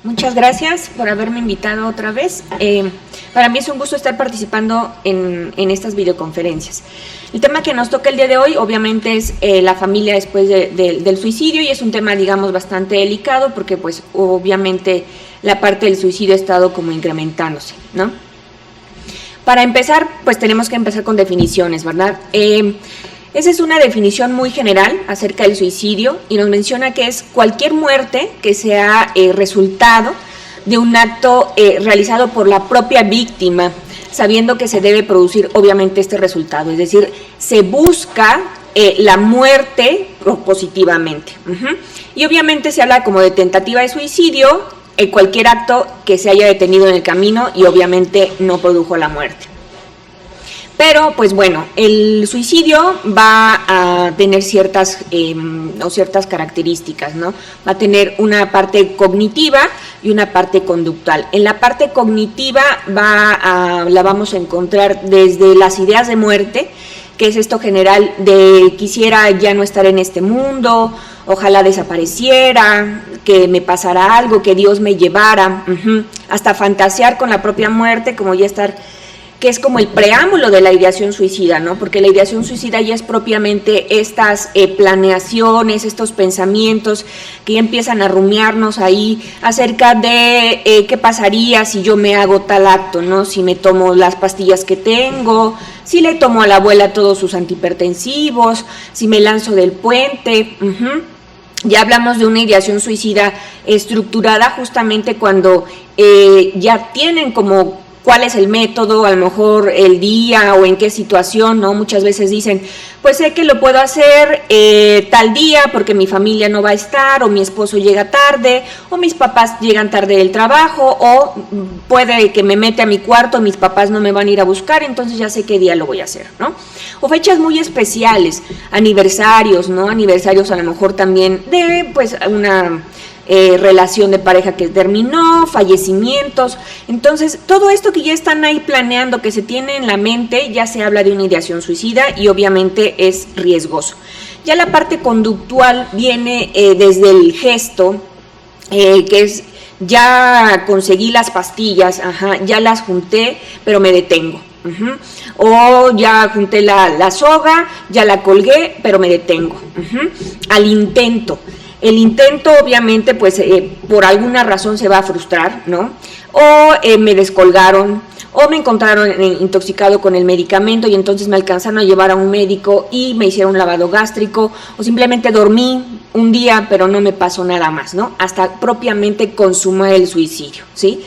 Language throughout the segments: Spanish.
Muchas gracias por haberme invitado otra vez. Para mí es un gusto estar participando en estas videoconferencias. El tema que nos toca el día de hoy obviamente es la familia después del suicidio, y es un tema, digamos, bastante delicado porque pues obviamente la parte del suicidio ha estado como incrementándose, ¿no? Para empezar, pues tenemos que empezar con definiciones, ¿verdad? Esa es una definición muy general acerca del suicidio y nos menciona que es cualquier muerte que sea resultado de un acto realizado por la propia víctima, sabiendo que se debe producir obviamente este resultado, es decir, se busca la muerte propositivamente. Y obviamente se habla como de tentativa de suicidio, cualquier acto que se haya detenido en el camino y obviamente no produjo la muerte. Pero, pues bueno, el suicidio va a tener ciertas características, ¿no? Va a tener una parte cognitiva y una parte conductual. En la parte cognitiva la vamos a encontrar desde las ideas de muerte, que es esto general de quisiera ya no estar en este mundo, ojalá desapareciera, que me pasara algo, que Dios me llevara, hasta fantasear con la propia muerte, como ya estar, que es como el preámbulo de la ideación suicida, ¿no? Porque la ideación suicida ya es propiamente estas planeaciones, estos pensamientos que ya empiezan a rumiarnos ahí acerca de qué pasaría si yo me hago tal acto, ¿no? Si me tomo las pastillas que tengo, si le tomo a la abuela todos sus antihipertensivos, si me lanzo del puente. Ya hablamos de una ideación suicida estructurada justamente cuando ya tienen como cuál es el método, a lo mejor el día o en qué situación, ¿no? Muchas veces dicen, pues sé que lo puedo hacer tal día porque mi familia no va a estar, o mi esposo llega tarde, o mis papás llegan tarde del trabajo, o puede que me mete a mi cuarto, mis papás no me van a ir a buscar, entonces ya sé qué día lo voy a hacer, ¿no? O fechas muy especiales, aniversarios, ¿no? Aniversarios a lo mejor también de, pues, una relación de pareja que terminó, fallecimientos. Entonces, todo esto que ya están ahí planeando, que se tiene en la mente, ya se habla de una ideación suicida y obviamente es riesgoso. Ya la parte conductual viene desde el gesto, que es ya conseguí las pastillas, ya las junté, pero me detengo. O ya junté la soga, ya la colgué, pero me detengo. Al intento. El intento obviamente pues por alguna razón se va a frustrar, ¿no? O me descolgaron, o me encontraron intoxicado con el medicamento y entonces me alcanzaron a llevar a un médico y me hicieron un lavado gástrico, o simplemente dormí un día pero no me pasó nada más, ¿no? Hasta propiamente consumar el suicidio, ¿sí?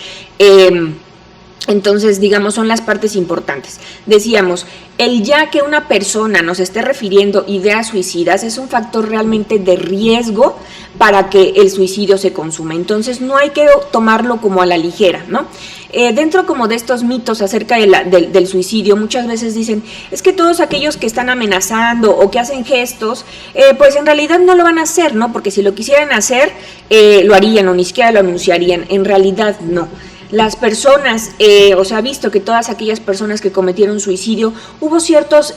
Entonces, digamos, son las partes importantes. Decíamos, el ya que una persona nos esté refiriendo ideas suicidas es un factor realmente de riesgo para que el suicidio se consuma. Entonces, no hay que tomarlo como a la ligera, ¿no? Dentro como de estos mitos acerca del suicidio, muchas veces dicen, es que todos aquellos que están amenazando o que hacen gestos, pues en realidad no lo van a hacer, ¿no? Porque si lo quisieran hacer, lo harían o ni siquiera lo anunciarían. En realidad, no. Las personas, o sea, ha visto que todas aquellas personas que cometieron suicidio, hubo ciertos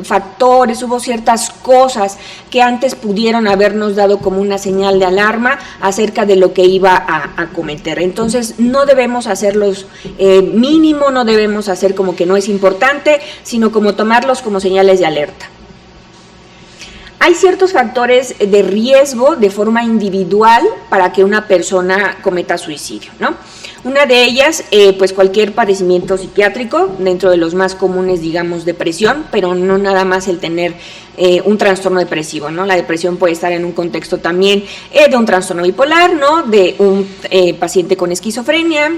factores, hubo ciertas cosas que antes pudieron habernos dado como una señal de alarma acerca de lo que iba a cometer. Entonces, no debemos hacerlos mínimo, no debemos hacer como que no es importante, sino como tomarlos como señales de alerta. Hay ciertos factores de riesgo de forma individual para que una persona cometa suicidio, ¿no? Una de ellas, pues cualquier padecimiento psiquiátrico, dentro de los más comunes, digamos, depresión, pero no nada más el tener un trastorno depresivo, ¿no? La depresión puede estar en un contexto también de un trastorno bipolar, ¿no? De un paciente con esquizofrenia,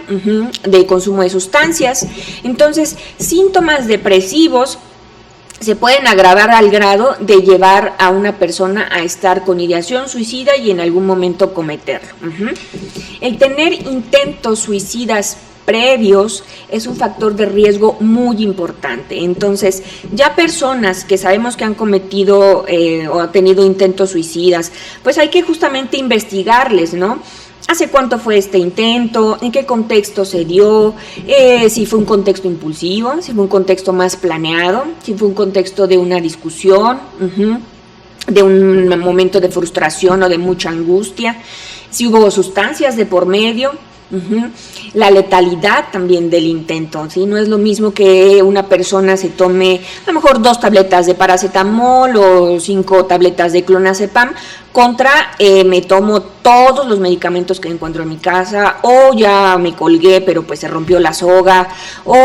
de consumo de sustancias. Entonces, síntomas depresivos se pueden agravar al grado de llevar a una persona a estar con ideación suicida y en algún momento cometerlo. El tener intentos suicidas previos es un factor de riesgo muy importante. Entonces, ya personas que sabemos que han cometido o han tenido intentos suicidas, pues hay que justamente investigarles, ¿no? ¿Hace cuánto fue este intento? ¿En qué contexto se dio? Si fue un contexto impulsivo, si fue un contexto más planeado, si fue un contexto de una discusión, de un momento de frustración o de mucha angustia, si hubo sustancias de por medio. La letalidad también del intento, ¿sí? No es lo mismo que una persona se tome a lo mejor 2 tabletas de paracetamol o 5 tabletas de clonazepam contra me tomo todos los medicamentos que encuentro en mi casa, o ya me colgué pero pues se rompió la soga, o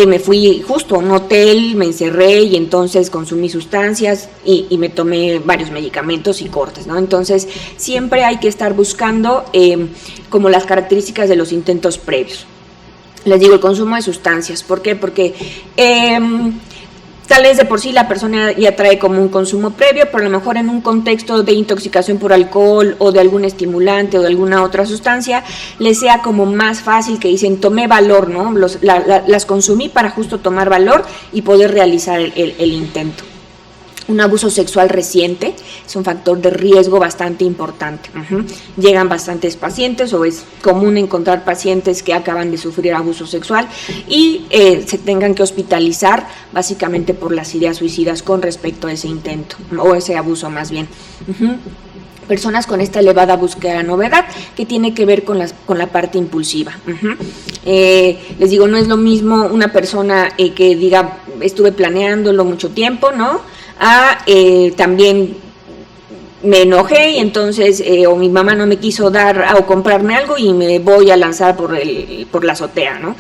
me fui justo a un hotel, me encerré y entonces consumí sustancias y me tomé varios medicamentos y cortes, ¿no? Entonces siempre hay que estar buscando como las características de los intentos previos. Les digo, el consumo de sustancias, ¿por qué? Porque tal vez de por sí la persona ya trae como un consumo previo, pero a lo mejor en un contexto de intoxicación por alcohol o de algún estimulante o de alguna otra sustancia, les sea como más fácil que dicen, tomé valor, ¿no? Las consumí para justo tomar valor y poder realizar el intento. Un abuso sexual reciente es un factor de riesgo bastante importante. Llegan bastantes pacientes, o es común encontrar pacientes que acaban de sufrir abuso sexual y se tengan que hospitalizar básicamente por las ideas suicidas con respecto a ese intento, o ese abuso más bien. Personas con esta elevada búsqueda de novedad, que tiene que ver con la parte impulsiva. Les digo, no es lo mismo una persona que diga, estuve planeándolo mucho tiempo, ¿no? También me enojé y entonces o mi mamá no me quiso dar o comprarme algo y me voy a lanzar por la azotea, ¿no?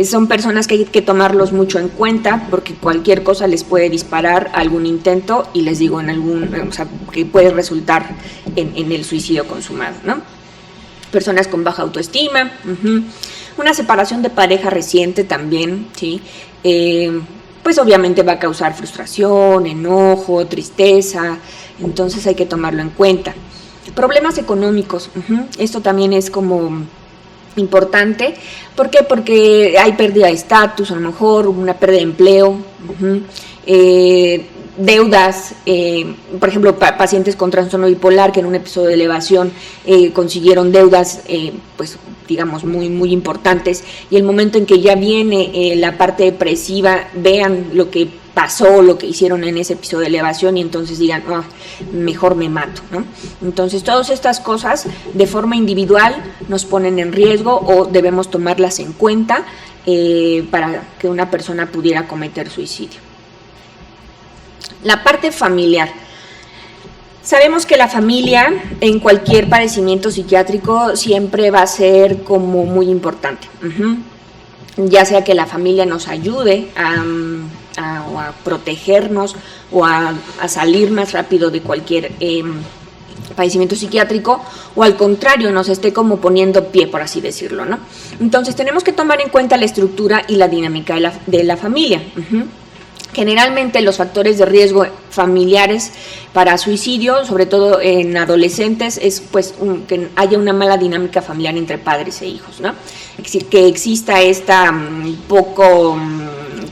Son personas que hay que tomarlos mucho en cuenta, porque cualquier cosa les puede disparar a algún intento y les digo, que puede resultar en el suicidio consumado, ¿no? Personas con baja autoestima, una separación de pareja reciente también, ¿sí? Pues obviamente va a causar frustración, enojo, tristeza, entonces hay que tomarlo en cuenta. Problemas económicos, esto también es como importante. ¿Por qué? Porque hay pérdida de estatus, a lo mejor una pérdida de empleo, deudas, por ejemplo, pacientes con trastorno bipolar que en un episodio de elevación consiguieron deudas, pues digamos muy muy importantes, y el momento en que ya viene la parte depresiva, vean lo que pasó, lo que hicieron en ese episodio de elevación y entonces digan, mejor me mato, ¿no? Entonces todas estas cosas de forma individual nos ponen en riesgo o debemos tomarlas en cuenta para que una persona pudiera cometer suicidio. La parte familiar. Sabemos que la familia en cualquier padecimiento psiquiátrico siempre va a ser como muy importante. Ya sea que la familia nos ayude a protegernos o a salir más rápido de cualquier padecimiento psiquiátrico, o al contrario nos esté como poniendo pie, por así decirlo, ¿no? Entonces tenemos que tomar en cuenta la estructura y la dinámica de la familia. Generalmente los factores de riesgo familiares para suicidio, sobre todo en adolescentes, es pues que haya una mala dinámica familiar entre padres e hijos, ¿no? Es decir, que exista esta poco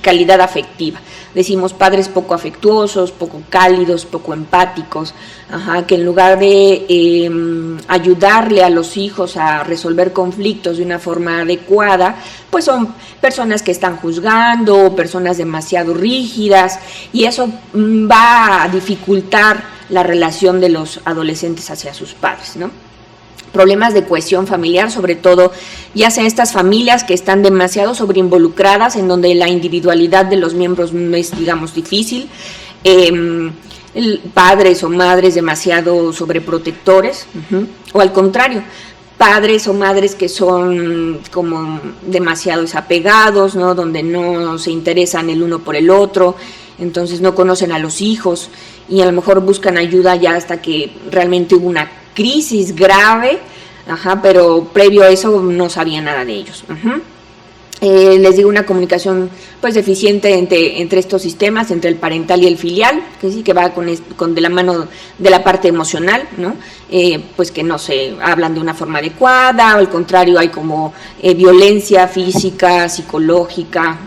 calidad afectiva. Decimos padres poco afectuosos, poco cálidos, poco empáticos, que en lugar de ayudarle a los hijos a resolver conflictos de una forma adecuada, pues son personas que están juzgando, personas demasiado rígidas, y eso va a dificultar la relación de los adolescentes hacia sus padres, ¿no? Problemas de cohesión familiar, sobre todo ya sea estas familias que están demasiado sobreinvolucradas, en donde la individualidad de los miembros es, digamos, difícil, padres o madres demasiado sobreprotectores, o al contrario, padres o madres que son como demasiado desapegados, ¿no? Donde no se interesan el uno por el otro, entonces no conocen a los hijos y a lo mejor buscan ayuda ya hasta que realmente hubo una crisis grave, pero previo a eso no sabía nada de ellos. Les digo, una comunicación pues deficiente entre estos sistemas, entre el parental y el filial, que sí que va con de la mano de la parte emocional, ¿no? Pues que no se hablan de una forma adecuada, o al contrario hay como violencia física, psicológica.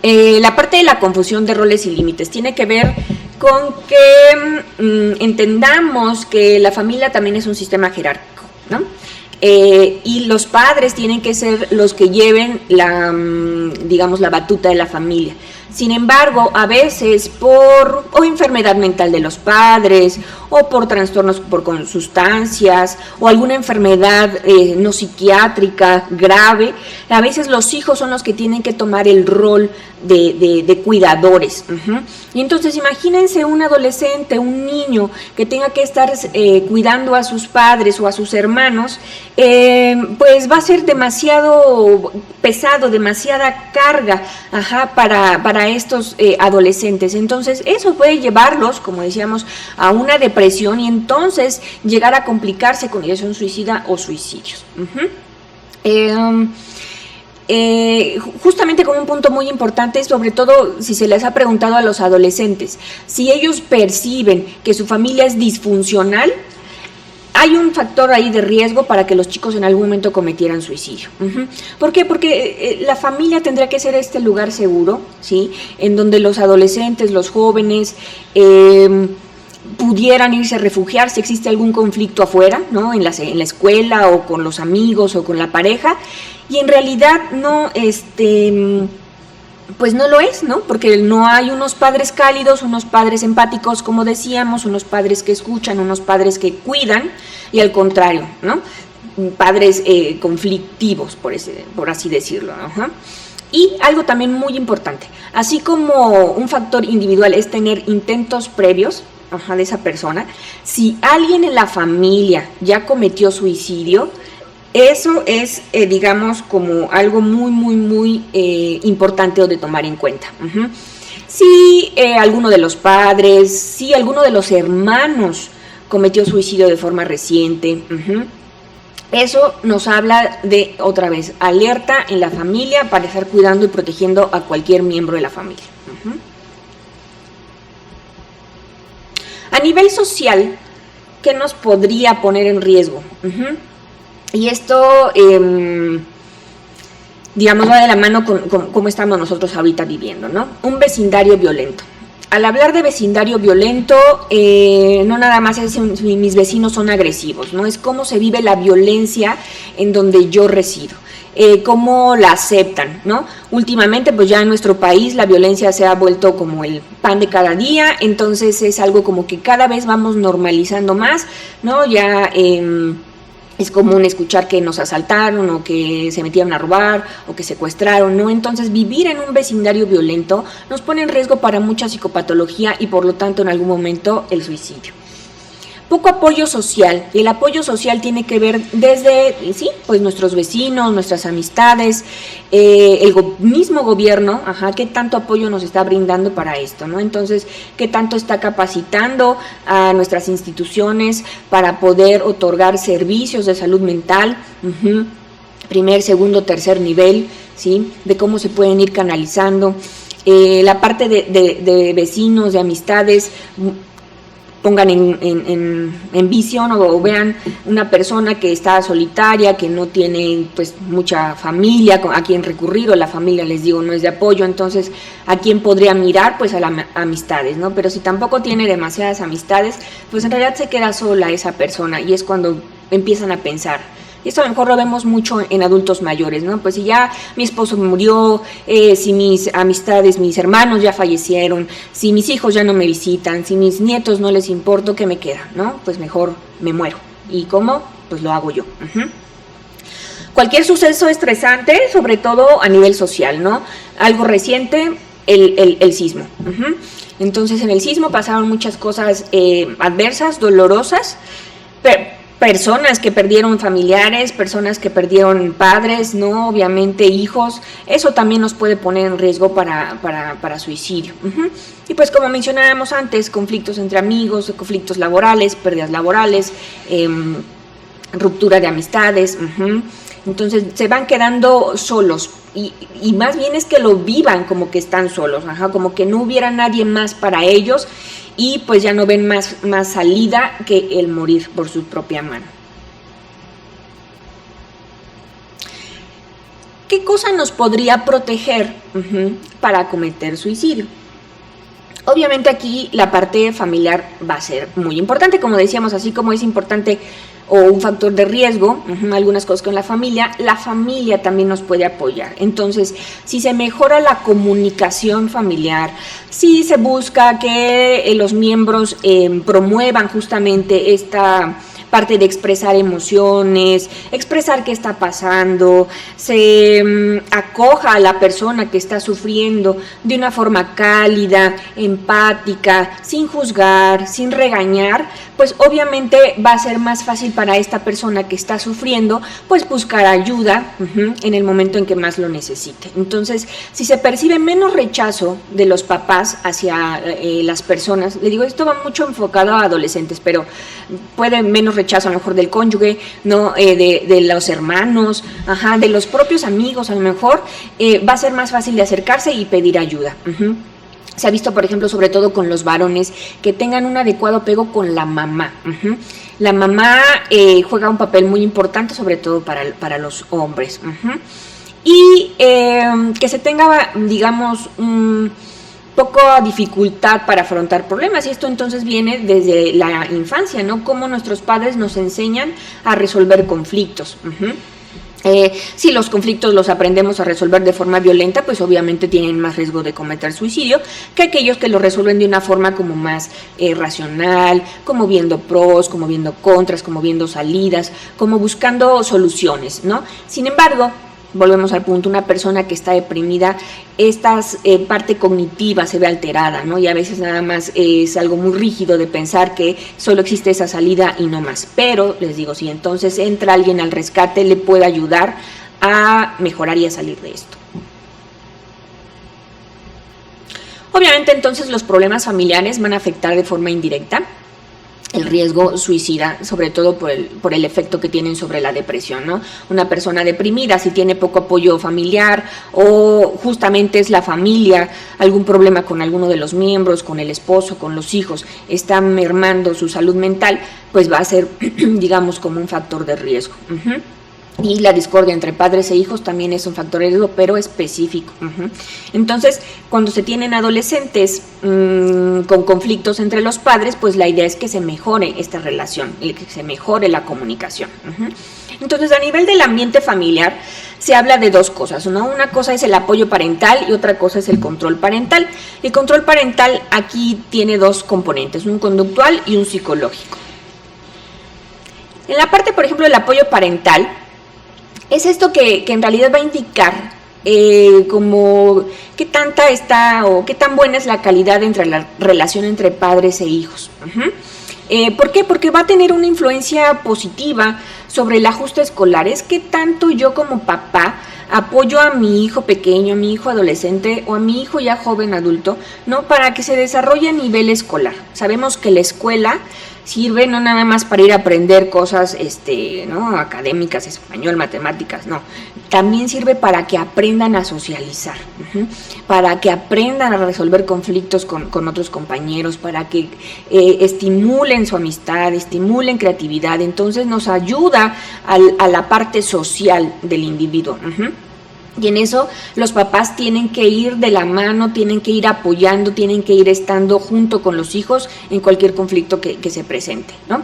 La parte de la confusión de roles y límites tiene que ver con que entendamos que la familia también es un sistema jerárquico, ¿no? Y los padres tienen que ser los que lleven digamos, la batuta de la familia. Sin embargo, a veces por enfermedad mental de los padres, o por trastornos con sustancias, o alguna enfermedad no psiquiátrica grave, a veces los hijos son los que tienen que tomar el rol de cuidadores. Y entonces imagínense un adolescente, un niño que tenga que estar cuidando a sus padres o a sus hermanos, pues va a ser demasiado pesado, demasiada carga para estos adolescentes. Entonces eso puede llevarlos, como decíamos, a una depresión y entonces llegar a complicarse con ideación suicida o suicidios. Justamente como un punto muy importante, sobre todo si se les ha preguntado a los adolescentes, si ellos perciben que su familia es disfuncional, hay un factor ahí de riesgo para que los chicos en algún momento cometieran suicidio. ¿Por qué? Porque la familia tendría que ser este lugar seguro, ¿sí? En donde los adolescentes, los jóvenes, pudieran irse a refugiar si existe algún conflicto afuera, ¿no? En la escuela o con los amigos o con la pareja, y en realidad no, pues no lo es, ¿no? Porque no hay unos padres cálidos, unos padres empáticos, como decíamos, unos padres que escuchan, unos padres que cuidan, y al contrario, ¿no? Padres conflictivos, por así decirlo, ¿no? Y algo también muy importante, así como un factor individual es tener intentos previos de esa persona, si alguien en la familia ya cometió suicidio, eso es, digamos, como algo muy, muy, muy importante de tomar en cuenta. Si alguno de los padres, si alguno de los hermanos cometió suicidio de forma reciente, eso nos habla de, otra vez, alerta en la familia para estar cuidando y protegiendo a cualquier miembro de la familia. A nivel social, ¿qué nos podría poner en riesgo? Y esto, digamos, va de la mano con cómo estamos nosotros ahorita viviendo, ¿no? Un vecindario violento. Al hablar de vecindario violento, no nada más es si mis vecinos son agresivos, ¿no? Es cómo se vive la violencia en donde yo resido. Cómo la aceptan, ¿no? Últimamente, pues ya en nuestro país la violencia se ha vuelto como el pan de cada día, entonces es algo como que cada vez vamos normalizando más, ¿no? Ya es común escuchar que nos asaltaron o que se metieron a robar o que secuestraron, ¿no? Entonces vivir en un vecindario violento nos pone en riesgo para mucha psicopatología y por lo tanto en algún momento el suicidio. Poco apoyo social, y el apoyo social tiene que ver desde, sí, pues nuestros vecinos, nuestras amistades, el mismo gobierno, qué tanto apoyo nos está brindando para esto, ¿no? Entonces, qué tanto está capacitando a nuestras instituciones para poder otorgar servicios de salud mental, primer, segundo, tercer nivel, ¿sí? De cómo se pueden ir canalizando, la parte de vecinos, de amistades. Pongan en visión o vean una persona que está solitaria, que no tiene pues mucha familia a quien recurrir, o la familia, les digo, no es de apoyo, entonces ¿a quién podría mirar? Pues a las amistades, ¿no? Pero si tampoco tiene demasiadas amistades, pues en realidad se queda sola esa persona, y es cuando empiezan a pensar. Y esto a lo mejor lo vemos mucho en adultos mayores, ¿no? Pues si ya mi esposo murió, si mis amistades, mis hermanos ya fallecieron, si mis hijos ya no me visitan, si mis nietos no les importo, ¿qué me queda? ¿No? Pues mejor me muero. ¿Y cómo? Pues lo hago yo. Cualquier suceso estresante, sobre todo a nivel social, ¿no? Algo reciente, el sismo. Entonces en el sismo pasaron muchas cosas adversas, dolorosas, personas que perdieron familiares, personas que perdieron padres, ¿no? Obviamente hijos, eso también nos puede poner en riesgo para suicidio. Y pues como mencionábamos antes, conflictos entre amigos, conflictos laborales, pérdidas laborales, ruptura de amistades, Entonces se van quedando solos y más bien es que lo vivan como que están solos, como que no hubiera nadie más para ellos y pues ya no ven más salida que el morir por su propia mano. ¿Qué cosa nos podría proteger para cometer suicidio? Obviamente aquí la parte familiar va a ser muy importante, como decíamos, así como es importante o un factor de riesgo, algunas cosas con la familia también nos puede apoyar. Entonces, si se mejora la comunicación familiar, si se busca que los miembros promuevan justamente esta parte de expresar emociones, expresar qué está pasando, se acoja a la persona que está sufriendo de una forma cálida, empática, sin juzgar, sin regañar, pues obviamente va a ser más fácil para esta persona que está sufriendo, pues buscar ayuda en el momento en que más lo necesite. Entonces, si se percibe menos rechazo de los papás hacia las personas, le digo, esto va mucho enfocado a adolescentes, pero puede menos rechazo a lo mejor del cónyuge, ¿no? De los hermanos, de los propios amigos, a lo mejor va a ser más fácil de acercarse y pedir ayuda. Se ha visto, por ejemplo, sobre todo con los varones, que tengan un adecuado apego con la mamá. La mamá juega un papel muy importante, sobre todo para los hombres. Y que se tenga, digamos, poco dificultad para afrontar problemas, y esto entonces viene desde la infancia, ¿no? Cómo nuestros padres nos enseñan a resolver conflictos. Si los conflictos los aprendemos a resolver de forma violenta, pues obviamente tienen más riesgo de cometer suicidio que aquellos que lo resuelven de una forma como más racional, como viendo pros, como viendo contras, como viendo salidas, como buscando soluciones, ¿no? Sin embargo, volvemos al punto, una persona que está deprimida, esta parte cognitiva se ve alterada, ¿no? Y a veces nada más es algo muy rígido de pensar que solo existe esa salida y no más. Pero, les digo, si entonces entra alguien al rescate, le puede ayudar a mejorar y a salir de esto. Obviamente, entonces, los problemas familiares van a afectar de forma indirecta el riesgo suicida, sobre todo por el efecto que tienen sobre la depresión, ¿no? Una persona deprimida, si tiene poco apoyo familiar o justamente es la familia, algún problema con alguno de los miembros, con el esposo, con los hijos, está mermando su salud mental, pues va a ser, digamos, como un factor de riesgo. Y la discordia entre padres e hijos también es un factor de riesgo, pero específico. Entonces, cuando se tienen adolescentes con conflictos entre los padres, pues la idea es que se mejore esta relación, que se mejore la comunicación. Entonces, a nivel del ambiente familiar, se habla de dos cosas, ¿no? Una cosa es el apoyo parental y otra cosa es el control parental. El control parental aquí tiene dos componentes, un conductual y un psicológico. En la parte, por ejemplo, del apoyo parental, es esto que en realidad va a indicar como qué tanta está o qué tan buena es la calidad entre la relación entre padres e hijos. ¿Por qué? Porque va a tener una influencia positiva sobre el ajuste escolar. Es que tanto yo como papá apoyo a mi hijo pequeño, a mi hijo adolescente o a mi hijo ya joven adulto, ¿no? Para que se desarrolle a nivel escolar. Sabemos que la escuela sirve no nada más para ir a aprender cosas ¿no? académicas, español, matemáticas, no. También sirve para que aprendan a socializar, para que aprendan a resolver conflictos con otros compañeros, para que estimulen su amistad, estimulen creatividad. Entonces nos ayuda a la parte social del individuo. Y en eso los papás tienen que ir de la mano, tienen que ir apoyando, tienen que ir estando junto con los hijos en cualquier conflicto que se presente, ¿no?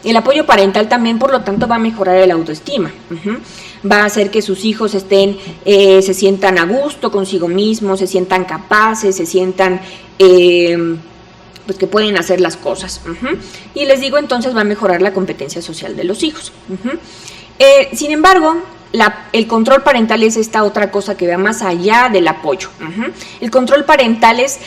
El apoyo parental también, por lo tanto, va a mejorar el autoestima. Va a hacer que sus hijos se sientan a gusto consigo mismos, se sientan capaces, se sientan pues que pueden hacer las cosas. Y les digo, entonces va a mejorar la competencia social de los hijos. Sin embargo, el control parental es esta otra cosa que va más allá del apoyo. El control parental es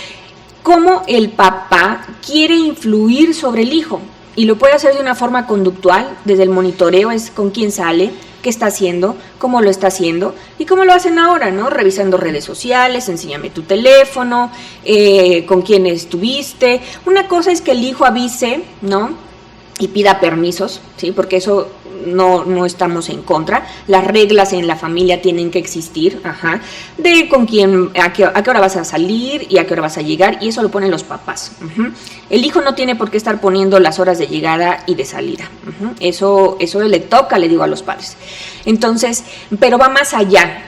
cómo el papá quiere influir sobre el hijo, y lo puede hacer de una forma conductual, desde el monitoreo, es con quién sale, qué está haciendo, cómo lo está haciendo y cómo lo hacen ahora, ¿no? Revisando redes sociales, enséñame tu teléfono, con quién estuviste. Una cosa es que el hijo avise, ¿no? Y pida permisos, ¿sí? Porque eso no estamos en contra. Las reglas en la familia tienen que existir, de con quién, a qué hora vas a salir y a qué hora vas a llegar, y eso lo ponen los papás. El hijo no tiene por qué estar poniendo las horas de llegada y de salida. Eso le toca, le digo, a los padres. Entonces, pero va más allá.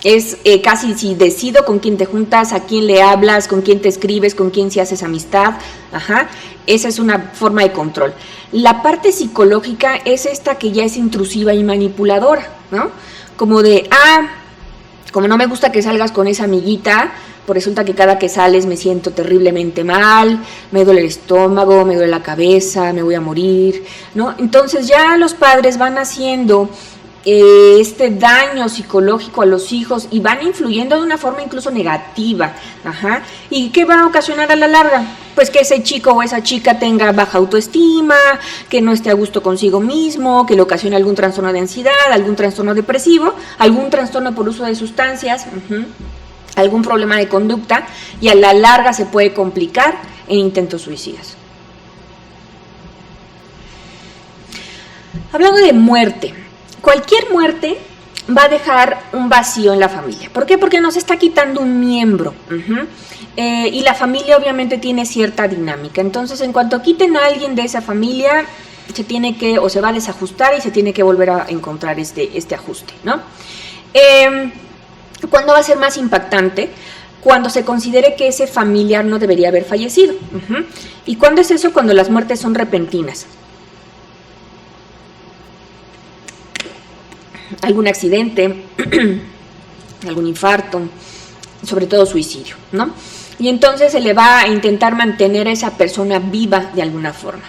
Es casi si decido con quién te juntas, a quién le hablas, con quién te escribes, con quién si haces amistad. Esa es una forma de control. La parte psicológica es esta que ya es intrusiva y manipuladora, ¿no? Como de, como no me gusta que salgas con esa amiguita, pues resulta que cada que sales me siento terriblemente mal, me duele el estómago, me duele la cabeza, me voy a morir, ¿no? Entonces ya los padres van haciendo este daño psicológico a los hijos y van influyendo de una forma incluso negativa. ¿Y qué va a ocasionar a la larga? Pues que ese chico o esa chica tenga baja autoestima, que no esté a gusto consigo mismo, que le ocasione algún trastorno de ansiedad, algún trastorno depresivo, algún trastorno por uso de sustancias, algún problema de conducta, y a la larga se puede complicar en intentos suicidas. Hablando de muerte, cualquier muerte va a dejar un vacío en la familia. ¿Por qué? Porque nos está quitando un miembro. Y la familia obviamente tiene cierta dinámica. Entonces, en cuanto quiten a alguien de esa familia, se va a desajustar y se tiene que volver a encontrar este ajuste, ¿no? ¿Cuándo va a ser más impactante? Cuando se considere que ese familiar no debería haber fallecido. ¿Y cuándo es eso? Cuando las muertes son repentinas. Algún accidente, algún infarto, sobre todo suicidio, ¿no? Y entonces se le va a intentar mantener a esa persona viva de alguna forma.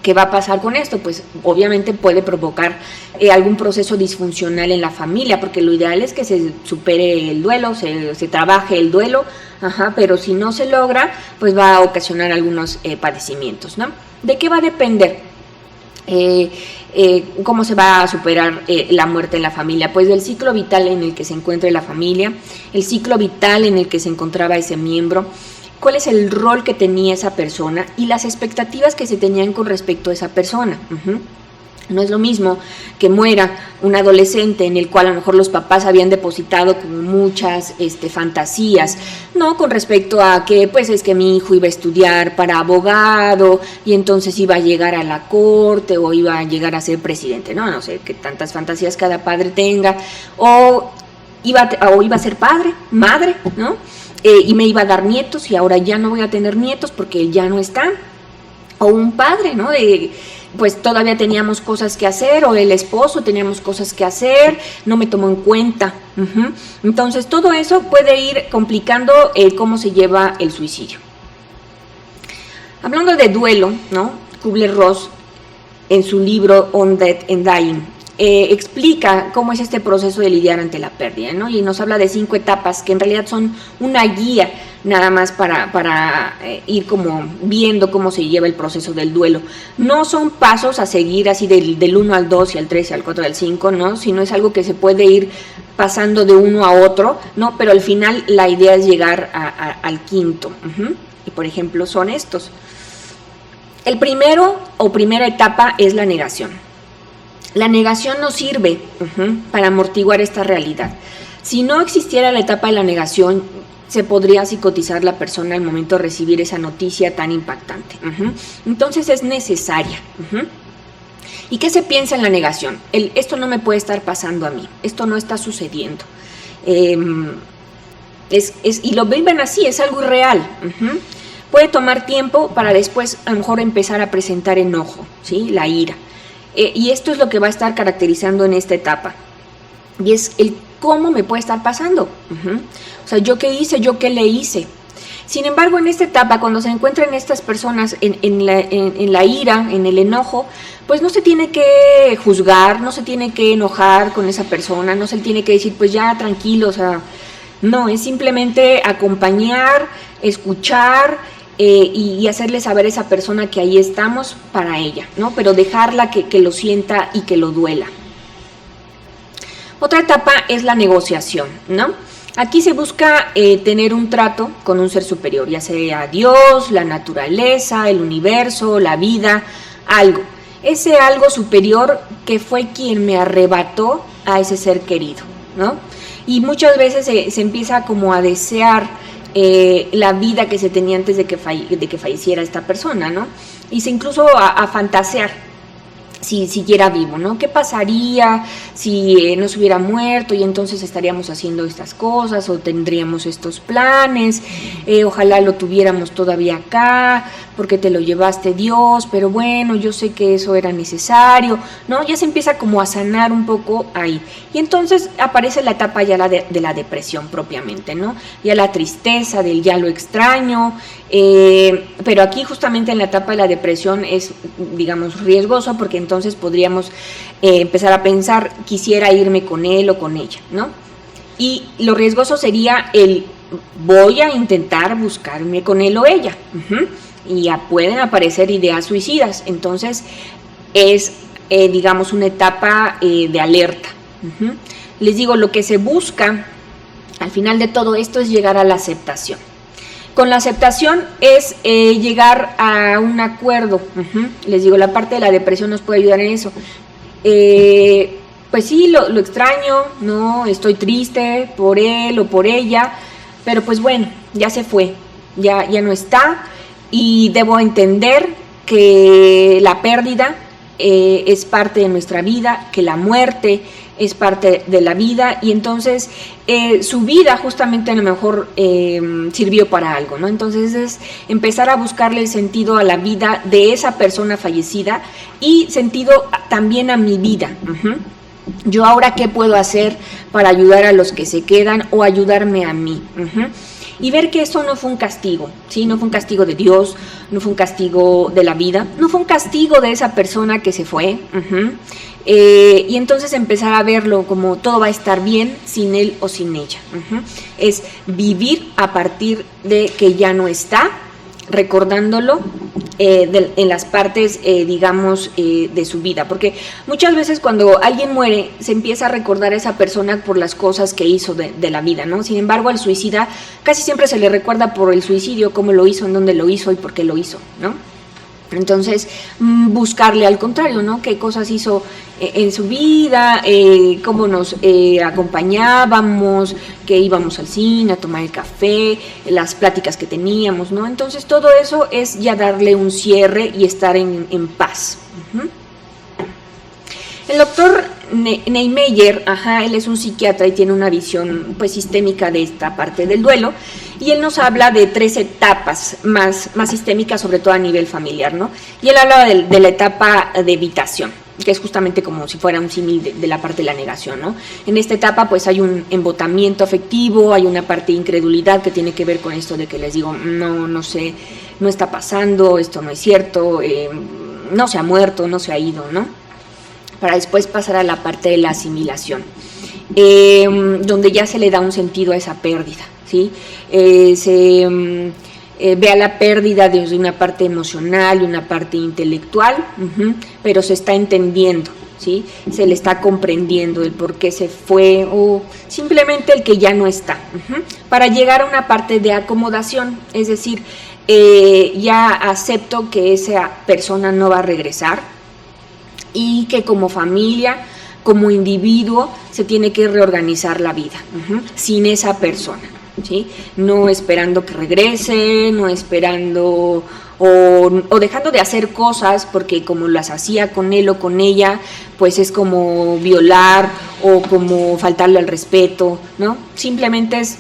¿Qué va a pasar con esto? Pues obviamente puede provocar algún proceso disfuncional en la familia, porque lo ideal es que se supere el duelo, se trabaje el duelo, pero si no se logra, pues va a ocasionar algunos padecimientos, ¿no? ¿De qué va a depender? ¿Cómo se va a superar la muerte en la familia? Pues del ciclo vital en el que se encuentra la familia, el ciclo vital en el que se encontraba ese miembro, cuál es el rol que tenía esa persona y las expectativas que se tenían con respecto a esa persona. No es lo mismo que muera un adolescente en el cual a lo mejor los papás habían depositado como muchas fantasías, ¿no? Con respecto a que pues es que mi hijo iba a estudiar para abogado y entonces iba a llegar a la corte o iba a llegar a ser presidente, no sé qué tantas fantasías cada padre tenga, o iba a ser padre, madre, ¿no? Y me iba a dar nietos y ahora ya no voy a tener nietos porque él ya no está, o un padre, ¿no? Pues todavía teníamos cosas que hacer, o el esposo teníamos cosas que hacer, no me tomó en cuenta. Entonces todo eso puede ir complicando cómo se lleva el suicidio. Hablando de duelo, ¿no? Kubler-Ross, en su libro On Death and Dying, explica cómo es este proceso de lidiar ante la pérdida, ¿no? Y nos habla de 5 etapas que en realidad son una guía nada más para ir como viendo cómo se lleva el proceso del duelo. No son pasos a seguir así del 1 al 2 y al 3 y al 4 y al 5, ¿no? Sino es algo que se puede ir pasando de uno a otro, ¿no? Pero al final la idea es llegar al quinto. Y por ejemplo son estos. El primero o primera etapa es la negación. La negación nos sirve para amortiguar esta realidad. Si no existiera la etapa de la negación, se podría psicotizar la persona al momento de recibir esa noticia tan impactante. Entonces es necesaria. ¿Y qué se piensa en la negación? Esto no me puede estar pasando a mí, esto no está sucediendo. Y lo viven así, es algo irreal. Puede tomar tiempo para después a lo mejor empezar a presentar enojo, ¿sí? La ira. Y esto es lo que va a estar caracterizando en esta etapa. Y es el cómo me puede estar pasando. O sea, yo qué hice, yo qué le hice. Sin embargo, en esta etapa, cuando se encuentran estas personas en la ira, en el enojo, pues no se tiene que juzgar, no se tiene que enojar con esa persona, no se tiene que decir, pues ya, tranquilo, o sea, no, es simplemente acompañar, escuchar, y hacerle saber a esa persona que ahí estamos para ella, ¿no? Pero dejarla que lo sienta y que lo duela. Otra etapa es la negociación, ¿no? Aquí se busca tener un trato con un ser superior, ya sea Dios, la naturaleza, el universo, la vida, algo. ese algo superior que fue quien me arrebató a ese ser querido, ¿no? Y muchas veces se empieza como a desear la vida que se tenía antes de que falleciera esta persona, ¿no? Y se incluso a fantasear si siguiera vivo, ¿no? ¿Qué pasaría si no se hubiera muerto y entonces estaríamos haciendo estas cosas o tendríamos estos planes? Ojalá lo tuviéramos todavía acá porque te lo llevaste Dios, pero bueno, yo sé que eso era necesario, ¿no? Ya se empieza como a sanar un poco ahí. Y entonces aparece la etapa ya de la depresión propiamente, ¿no? Ya la tristeza del ya lo extraño, pero aquí justamente en la etapa de la depresión es, digamos, riesgoso porque entonces podríamos empezar a pensar, quisiera irme con él o con ella, ¿no? Y lo riesgoso sería voy a intentar buscarme con él o ella. Y ya pueden aparecer ideas suicidas. Entonces es, digamos, una etapa de alerta. Les digo, lo que se busca al final de todo esto es llegar a la aceptación. Con la aceptación es llegar a un acuerdo. Les digo, la parte de la depresión nos puede ayudar en eso. Pues sí, lo extraño, no, estoy triste por él o por ella, pero pues bueno, ya se fue, ya no está, y debo entender que la pérdida es parte de nuestra vida, que la muerte es parte de la vida, y entonces su vida justamente a lo mejor sirvió para algo, ¿no? Entonces es empezar a buscarle el sentido a la vida de esa persona fallecida y sentido también a mi vida. Yo ahora, ¿qué puedo hacer para ayudar a los que se quedan o ayudarme a mí? Y ver que eso no fue un castigo, ¿sí? No fue un castigo de Dios, no fue un castigo de la vida, no fue un castigo de esa persona que se fue. Y entonces empezar a verlo como todo va a estar bien sin él o sin ella. Es vivir a partir de que ya no está, recordándolo en las partes, digamos, de su vida, porque muchas veces cuando alguien muere se empieza a recordar a esa persona por las cosas que hizo de la vida, ¿no? Sin embargo, al suicida casi siempre se le recuerda por el suicidio, cómo lo hizo, en dónde lo hizo y por qué lo hizo, ¿no? Entonces, buscarle al contrario, ¿no? Qué cosas hizo en su vida, cómo nos acompañábamos, que íbamos al cine a tomar el café, las pláticas que teníamos, ¿no? Entonces, todo eso es ya darle un cierre y estar en paz. El doctor Niemeyer, él es un psiquiatra y tiene una visión pues sistémica de esta parte del duelo, y él nos habla de 3 etapas más sistémicas, sobre todo a nivel familiar, ¿no? Y él habla de la etapa de evitación, que es justamente como si fuera un símil de la parte de la negación, ¿no? En esta etapa pues hay un embotamiento afectivo, hay una parte de incredulidad que tiene que ver con esto de que les digo, no sé, no está pasando, esto no es cierto, no se ha muerto, no se ha ido, ¿no? Para después pasar a la parte de la asimilación, donde ya se le da un sentido a esa pérdida, ¿sí? Se ve a la pérdida desde una parte emocional y una parte intelectual, pero se está entendiendo, ¿sí? Se le está comprendiendo el por qué se fue o simplemente el que ya no está, para llegar a una parte de acomodación, es decir, ya acepto que esa persona no va a regresar, y que como familia, como individuo, se tiene que reorganizar la vida, sin esa persona, ¿sí? No esperando que regrese, no esperando o dejando de hacer cosas porque como las hacía con él o con ella, pues es como violar o como faltarle al respeto, ¿no? Simplemente es,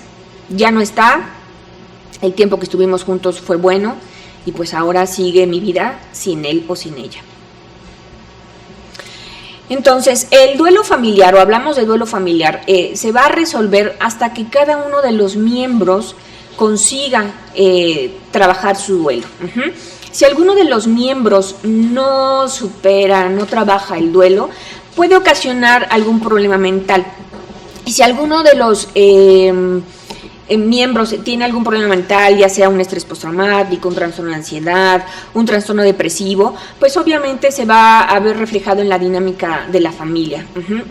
ya no está, el tiempo que estuvimos juntos fue bueno y pues ahora sigue mi vida sin él o sin ella. Entonces, el duelo familiar, o hablamos de duelo familiar, se va a resolver hasta que cada uno de los miembros consiga trabajar su duelo. Si alguno de los miembros no supera, no trabaja el duelo, puede ocasionar algún problema mental. Y si alguno de los miembros tiene algún problema mental, ya sea un estrés postraumático, un trastorno de ansiedad, un trastorno depresivo, pues obviamente se va a ver reflejado en la dinámica de la familia.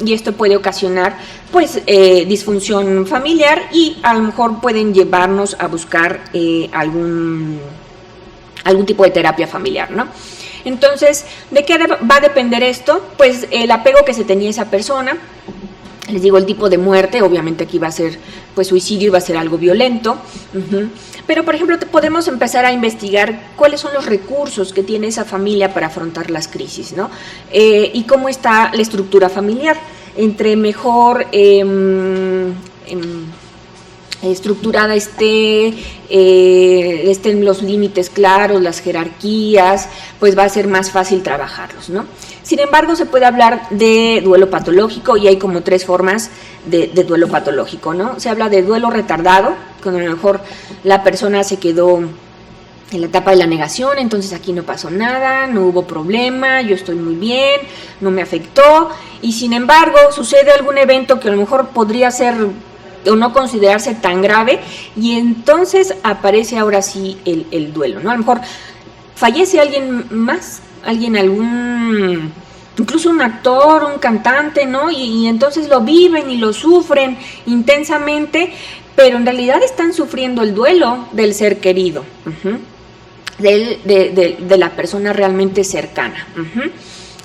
Y esto puede ocasionar pues disfunción familiar y a lo mejor pueden llevarnos a buscar algún tipo de terapia familiar, ¿no? Entonces, ¿de qué va a depender esto? Pues el apego que se tenía esa persona. Les digo, el tipo de muerte, obviamente aquí va a ser pues suicidio y va a ser algo violento. Pero, por ejemplo, podemos empezar a investigar cuáles son los recursos que tiene esa familia para afrontar las crisis, ¿no? Y cómo está la estructura familiar. Entre mejor estructurada estén los límites claros, las jerarquías, pues va a ser más fácil trabajarlos, ¿no? Sin embargo, se puede hablar de duelo patológico y hay como 3 formas de duelo patológico, ¿no? Se habla de duelo retardado, cuando a lo mejor la persona se quedó en la etapa de la negación, entonces aquí no pasó nada, no hubo problema, yo estoy muy bien, no me afectó, y sin embargo sucede algún evento que a lo mejor podría ser o no considerarse tan grave, y entonces aparece ahora sí el duelo, ¿no? A lo mejor fallece alguien más, incluso un actor, un cantante, ¿no? Y entonces lo viven y lo sufren intensamente, pero en realidad están sufriendo el duelo del ser querido, de la persona realmente cercana.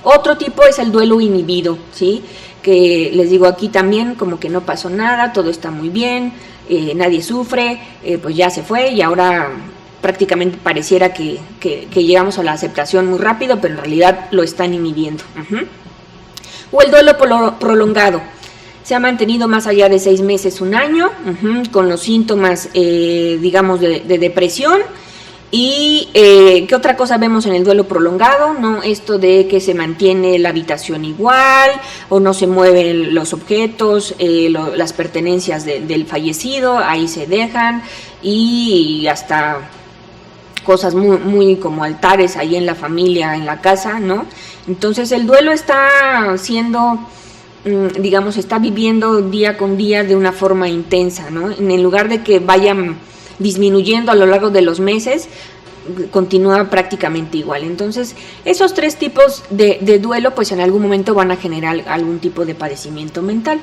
Otro tipo es el duelo inhibido, ¿sí? Que les digo aquí también como que no pasó nada, todo está muy bien, nadie sufre, pues ya se fue y ahora prácticamente pareciera que llegamos a la aceptación muy rápido, pero en realidad lo están inhibiendo. O el duelo prolongado. Se ha mantenido más allá de 6 meses, 1 año, con los síntomas, digamos, de depresión. Y ¿qué otra cosa vemos en el duelo prolongado? ¿No? Esto de que se mantiene la habitación igual, o no se mueven los objetos, las pertenencias del fallecido, ahí se dejan, y hasta cosas muy, muy como altares ahí en la familia, en la casa, ¿no? Entonces el duelo está siendo, digamos, está viviendo día con día de una forma intensa, ¿no? En lugar de que vayan disminuyendo a lo largo de los meses, continúa prácticamente igual. Entonces, esos 3 tipos de duelo, pues en algún momento van a generar algún tipo de padecimiento mental.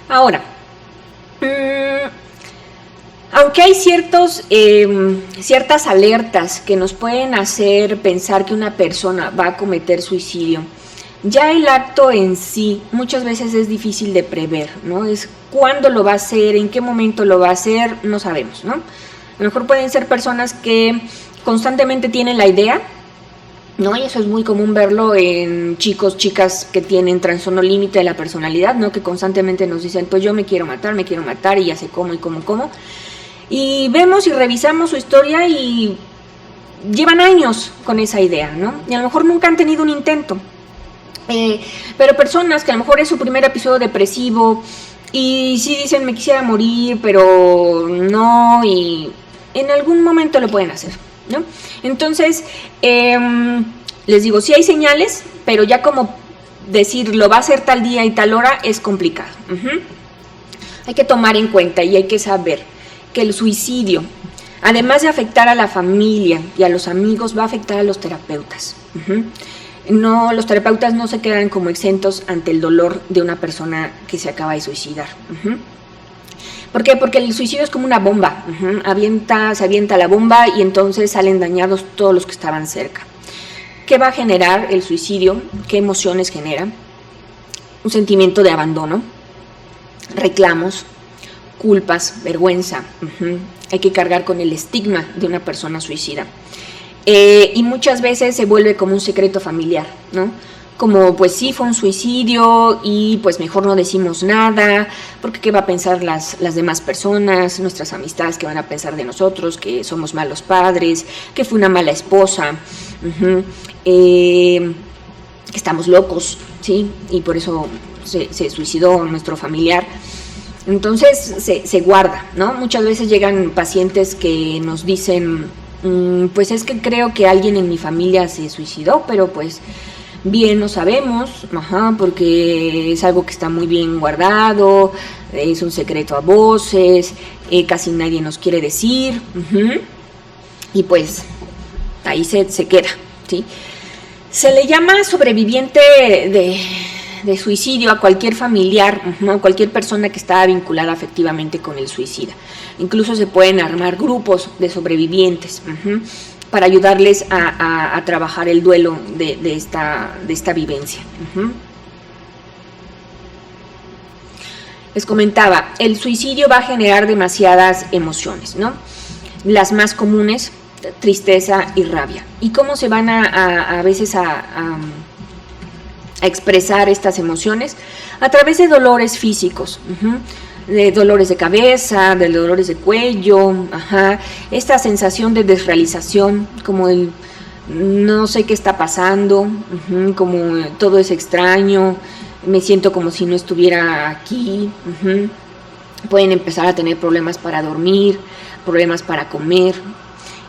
Ahora, aunque hay ciertas alertas que nos pueden hacer pensar que una persona va a cometer suicidio, ya el acto en sí muchas veces es difícil de prever, ¿no? Es cuándo lo va a hacer, en qué momento lo va a hacer, no sabemos, ¿no? A lo mejor pueden ser personas que constantemente tienen la idea, ¿no? Y eso es muy común verlo en chicos, chicas que tienen trastorno límite de la personalidad, ¿no? Que constantemente nos dicen, pues yo me quiero matar, y ya sé cómo y cómo. Y vemos y revisamos su historia y llevan años con esa idea, ¿no? Y a lo mejor nunca han tenido un intento. Pero personas que a lo mejor es su primer episodio depresivo y sí dicen me quisiera morir, pero no, y en algún momento lo pueden hacer, ¿no? Entonces, les digo, sí hay señales, pero ya como decir lo va a hacer tal día y tal hora es complicado. Hay que tomar en cuenta y hay que saber que el suicidio, además de afectar a la familia y a los amigos, va a afectar a los terapeutas. No, los terapeutas no se quedan como exentos ante el dolor de una persona que se acaba de suicidar. ¿Por qué? Porque el suicidio es como una bomba. Se avienta la bomba y entonces salen dañados todos los que estaban cerca. ¿Qué va a generar el suicidio? ¿Qué emociones genera? Un sentimiento de abandono, reclamos, culpas, vergüenza. Hay que cargar con el estigma de una persona suicida. Y muchas veces se vuelve como un secreto familiar, ¿no? Como pues sí fue un suicidio y pues mejor no decimos nada, porque qué va a pensar las demás personas, nuestras amistades, que van a pensar de nosotros, que somos malos padres, que fue una mala esposa, que estamos locos, ¿sí? Y por eso se suicidó nuestro familiar. Entonces se guarda, ¿no? Muchas veces llegan pacientes que nos dicen, pues es que creo que alguien en mi familia se suicidó, pero pues bien no sabemos, porque es algo que está muy bien guardado, es un secreto a voces, casi nadie nos quiere decir, y pues ahí se queda, ¿sí? Se le llama sobreviviente de suicidio a cualquier familiar, ¿no? Cualquier persona que estaba vinculada afectivamente con el suicida. Incluso se pueden armar grupos de sobrevivientes para ayudarles a trabajar el duelo de esta vivencia. Les comentaba, el suicidio va a generar demasiadas emociones, ¿no? Las más comunes, tristeza y rabia. ¿Y cómo se van a veces a expresar estas emociones? A través de dolores físicos, de dolores de cabeza, de dolores de cuello, esta sensación de desrealización, como el no sé qué está pasando, como todo es extraño, me siento como si no estuviera aquí. Pueden empezar a tener problemas para dormir, problemas para comer,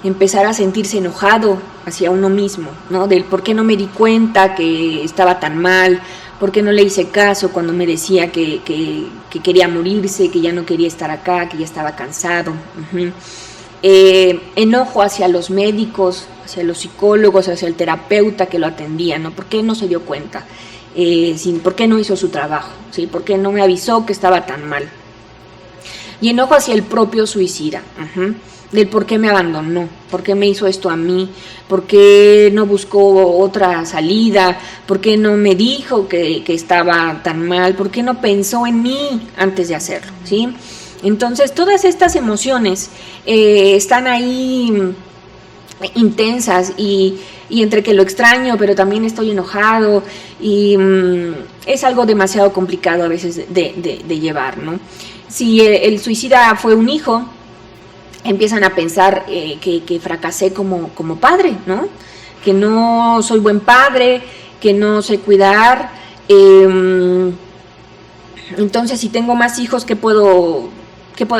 empezar a sentirse enojado hacia uno mismo, ¿no? Del por qué no me di cuenta que estaba tan mal, por qué no le hice caso cuando me decía que quería morirse, que ya no quería estar acá, que ya estaba cansado. Enojo hacia los médicos, hacia los psicólogos, hacia el terapeuta que lo atendía, ¿no? ¿Por qué no se dio cuenta? ¿Por qué no hizo su trabajo? ¿Sí? ¿Por qué no me avisó que estaba tan mal? Y enojo hacia el propio suicida, del por qué me abandonó, por qué me hizo esto a mí, por qué no buscó otra salida, por qué no me dijo que estaba tan mal, por qué no pensó en mí antes de hacerlo, ¿sí? Entonces todas estas emociones están ahí intensas y entre que lo extraño, pero también estoy enojado y es algo demasiado complicado a veces de llevar, ¿no? Si el suicida fue un hijo, empiezan a pensar que fracasé como padre, ¿no? Que no soy buen padre, que no sé cuidar. Entonces, si tengo más hijos, ¿qué puedo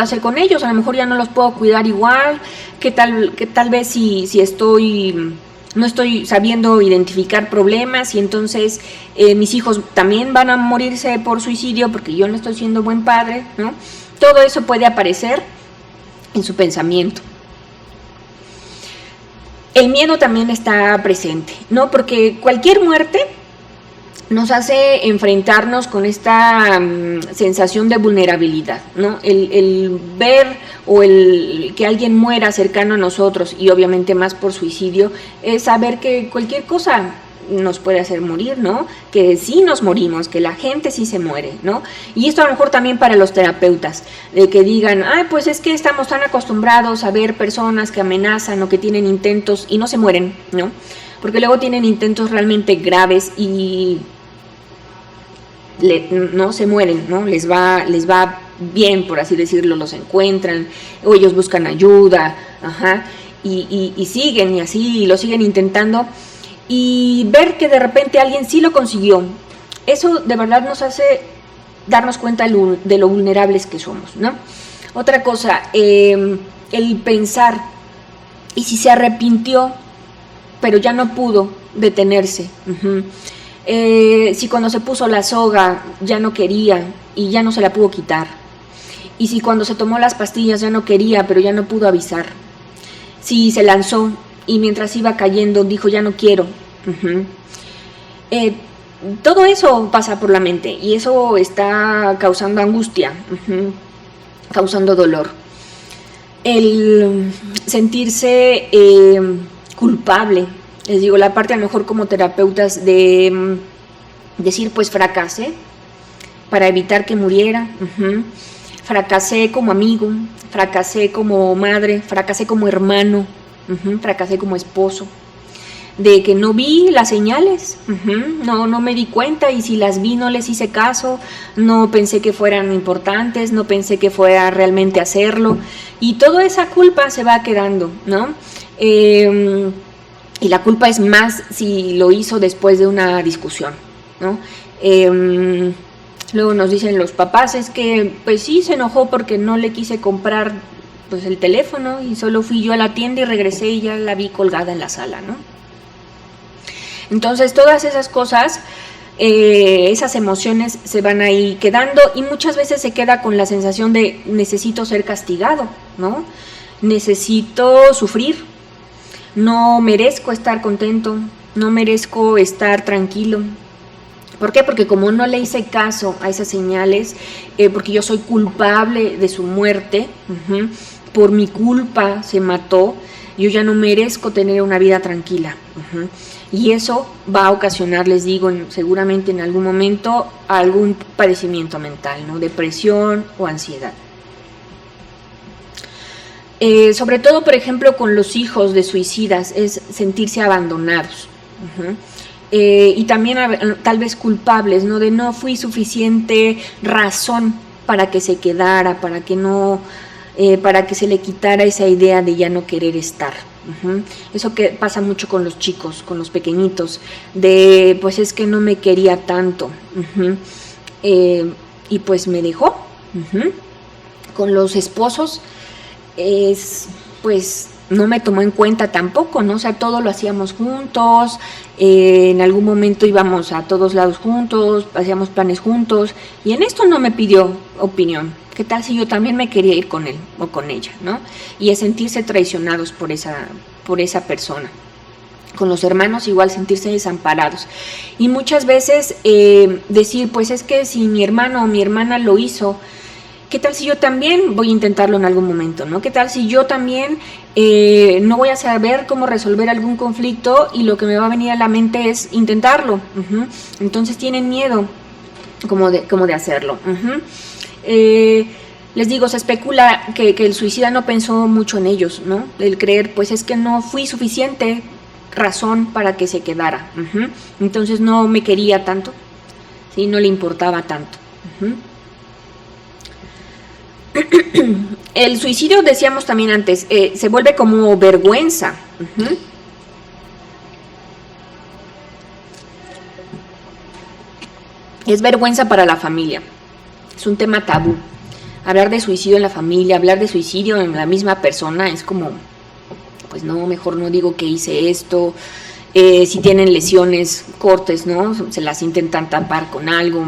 hacer con ellos? A lo mejor ya no los puedo cuidar igual. ¿Qué tal vez si no estoy sabiendo identificar problemas y entonces mis hijos también van a morirse por suicidio porque yo no estoy siendo buen padre, ¿no? Todo eso puede aparecer en su pensamiento. El miedo también está presente, ¿no? Porque cualquier muerte nos hace enfrentarnos con esta sensación de vulnerabilidad, ¿no? El ver o el que alguien muera cercano a nosotros, y obviamente más por suicidio, es saber que cualquier cosa nos puede hacer morir, ¿no? Que sí nos morimos, que la gente sí se muere, ¿no? Y esto a lo mejor también para los terapeutas, de que digan, pues es que estamos tan acostumbrados a ver personas que amenazan o que tienen intentos y no se mueren, ¿no? Porque luego tienen intentos realmente graves y no se mueren, ¿no? Les va bien, por así decirlo, los encuentran, o ellos buscan ayuda, y siguen y así, y lo siguen intentando, y ver que de repente alguien sí lo consiguió, eso de verdad nos hace darnos cuenta de lo vulnerables que somos, ¿no? Otra cosa, el pensar, y si se arrepintió, pero ya no pudo detenerse, si cuando se puso la soga ya no quería y ya no se la pudo quitar, y si cuando se tomó las pastillas ya no quería pero ya no pudo avisar, si se lanzó y mientras iba cayendo dijo ya no quiero, todo eso pasa por la mente y eso está causando angustia, causando dolor. El sentirse culpable, les digo, la parte a lo mejor como terapeutas de decir pues fracasé para evitar que muriera, fracasé como amigo, fracasé como madre, fracasé como hermano, fracasé como esposo, de que no vi las señales, no me di cuenta y si las vi no les hice caso, no pensé que fueran importantes, no pensé que fuera realmente hacerlo y toda esa culpa se va quedando, ¿no? Y la culpa es más si lo hizo después de una discusión, ¿no? Luego nos dicen los papás, es que pues sí se enojó porque no le quise comprar pues el teléfono y solo fui yo a la tienda y regresé y ya la vi colgada en la sala, ¿no? Entonces todas esas cosas, esas emociones se van ahí quedando y muchas veces se queda con la sensación de necesito ser castigado, ¿no? Necesito sufrir. No merezco estar contento, no merezco estar tranquilo, ¿Por qué? Porque como no le hice caso a esas señales, porque yo soy culpable de su muerte, por mi culpa se mató, yo ya no merezco tener una vida tranquila. Y eso va a ocasionar, les digo, seguramente en algún momento, algún padecimiento mental, ¿no? Depresión o ansiedad. Sobre todo, por ejemplo, con los hijos de suicidas, es sentirse abandonados. Y también tal vez culpables, ¿no? De no fui suficiente razón para que se quedara, para que se le quitara esa idea de ya no querer estar. Eso que pasa mucho con los chicos, con los pequeñitos, de pues es que no me quería tanto, y pues me dejó. Con los esposos pues no me tomó en cuenta tampoco, ¿no? O sea, todo lo hacíamos juntos, en algún momento íbamos a todos lados juntos, hacíamos planes juntos, y en esto no me pidió opinión. ¿Qué tal si yo también me quería ir con él o con ella, ¿no? Y es sentirse traicionados por esa persona. Con los hermanos igual sentirse desamparados. Y muchas veces decir, pues es que si mi hermano o mi hermana lo hizo, ¿qué tal si yo también voy a intentarlo en algún momento, ¿no? ¿Qué tal si yo también no voy a saber cómo resolver algún conflicto y lo que me va a venir a la mente es intentarlo? Entonces tienen miedo como de hacerlo. Les digo, se especula que el suicida no pensó mucho en ellos, ¿no? El creer, pues es que no fui suficiente razón para que se quedara. Entonces no me quería tanto, ¿sí? No le importaba tanto. El suicidio, decíamos también antes, se vuelve como vergüenza. Es vergüenza para la familia. Es un tema tabú. Hablar de suicidio en la familia, hablar de suicidio en la misma persona es como, pues no, mejor no digo que hice esto. Si tienen lesiones, cortes, ¿no? Se las intentan tapar con algo.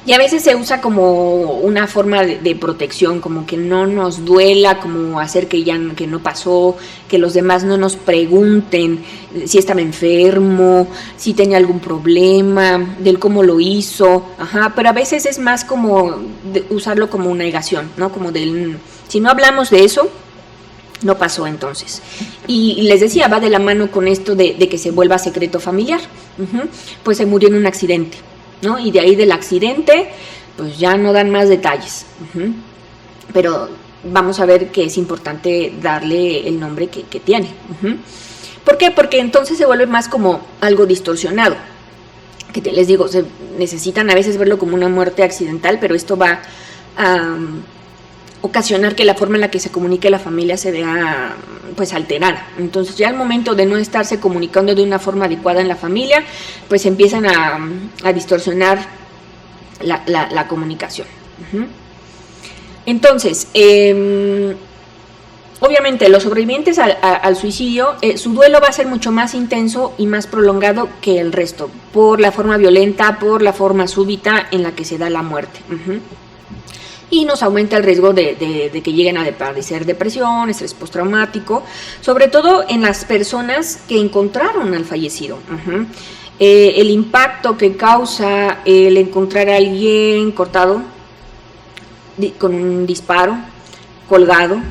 Y a veces se usa como una forma de protección, como que no nos duela, como hacer que no pasó, que los demás no nos pregunten si estaba enfermo, si tenía algún problema, del cómo lo hizo, pero a veces es más como usarlo como una negación, ¿no? Como si no hablamos de eso, no pasó entonces. Y les decía, va de la mano con esto de que se vuelva secreto familiar. Pues se murió en un accidente, ¿no? Y de ahí del accidente, pues ya no dan más detalles. Pero vamos a ver que es importante darle el nombre que tiene. ¿Por qué? Porque entonces se vuelve más como algo distorsionado. Que les digo, se necesitan a veces verlo como una muerte accidental, pero esto va a ocasionar que la forma en la que se comunique la familia se vea pues alterada. Entonces ya al momento de no estarse comunicando de una forma adecuada en la familia, pues empiezan a distorsionar la comunicación. Entonces, obviamente los sobrevivientes al suicidio, su duelo va a ser mucho más intenso y más prolongado que el resto, por la forma violenta, por la forma súbita en la que se da la muerte. Y nos aumenta el riesgo de que lleguen a padecer depresión, estrés postraumático, sobre todo en las personas que encontraron al fallecido. El impacto que causa el encontrar a alguien cortado, con un disparo, colgado,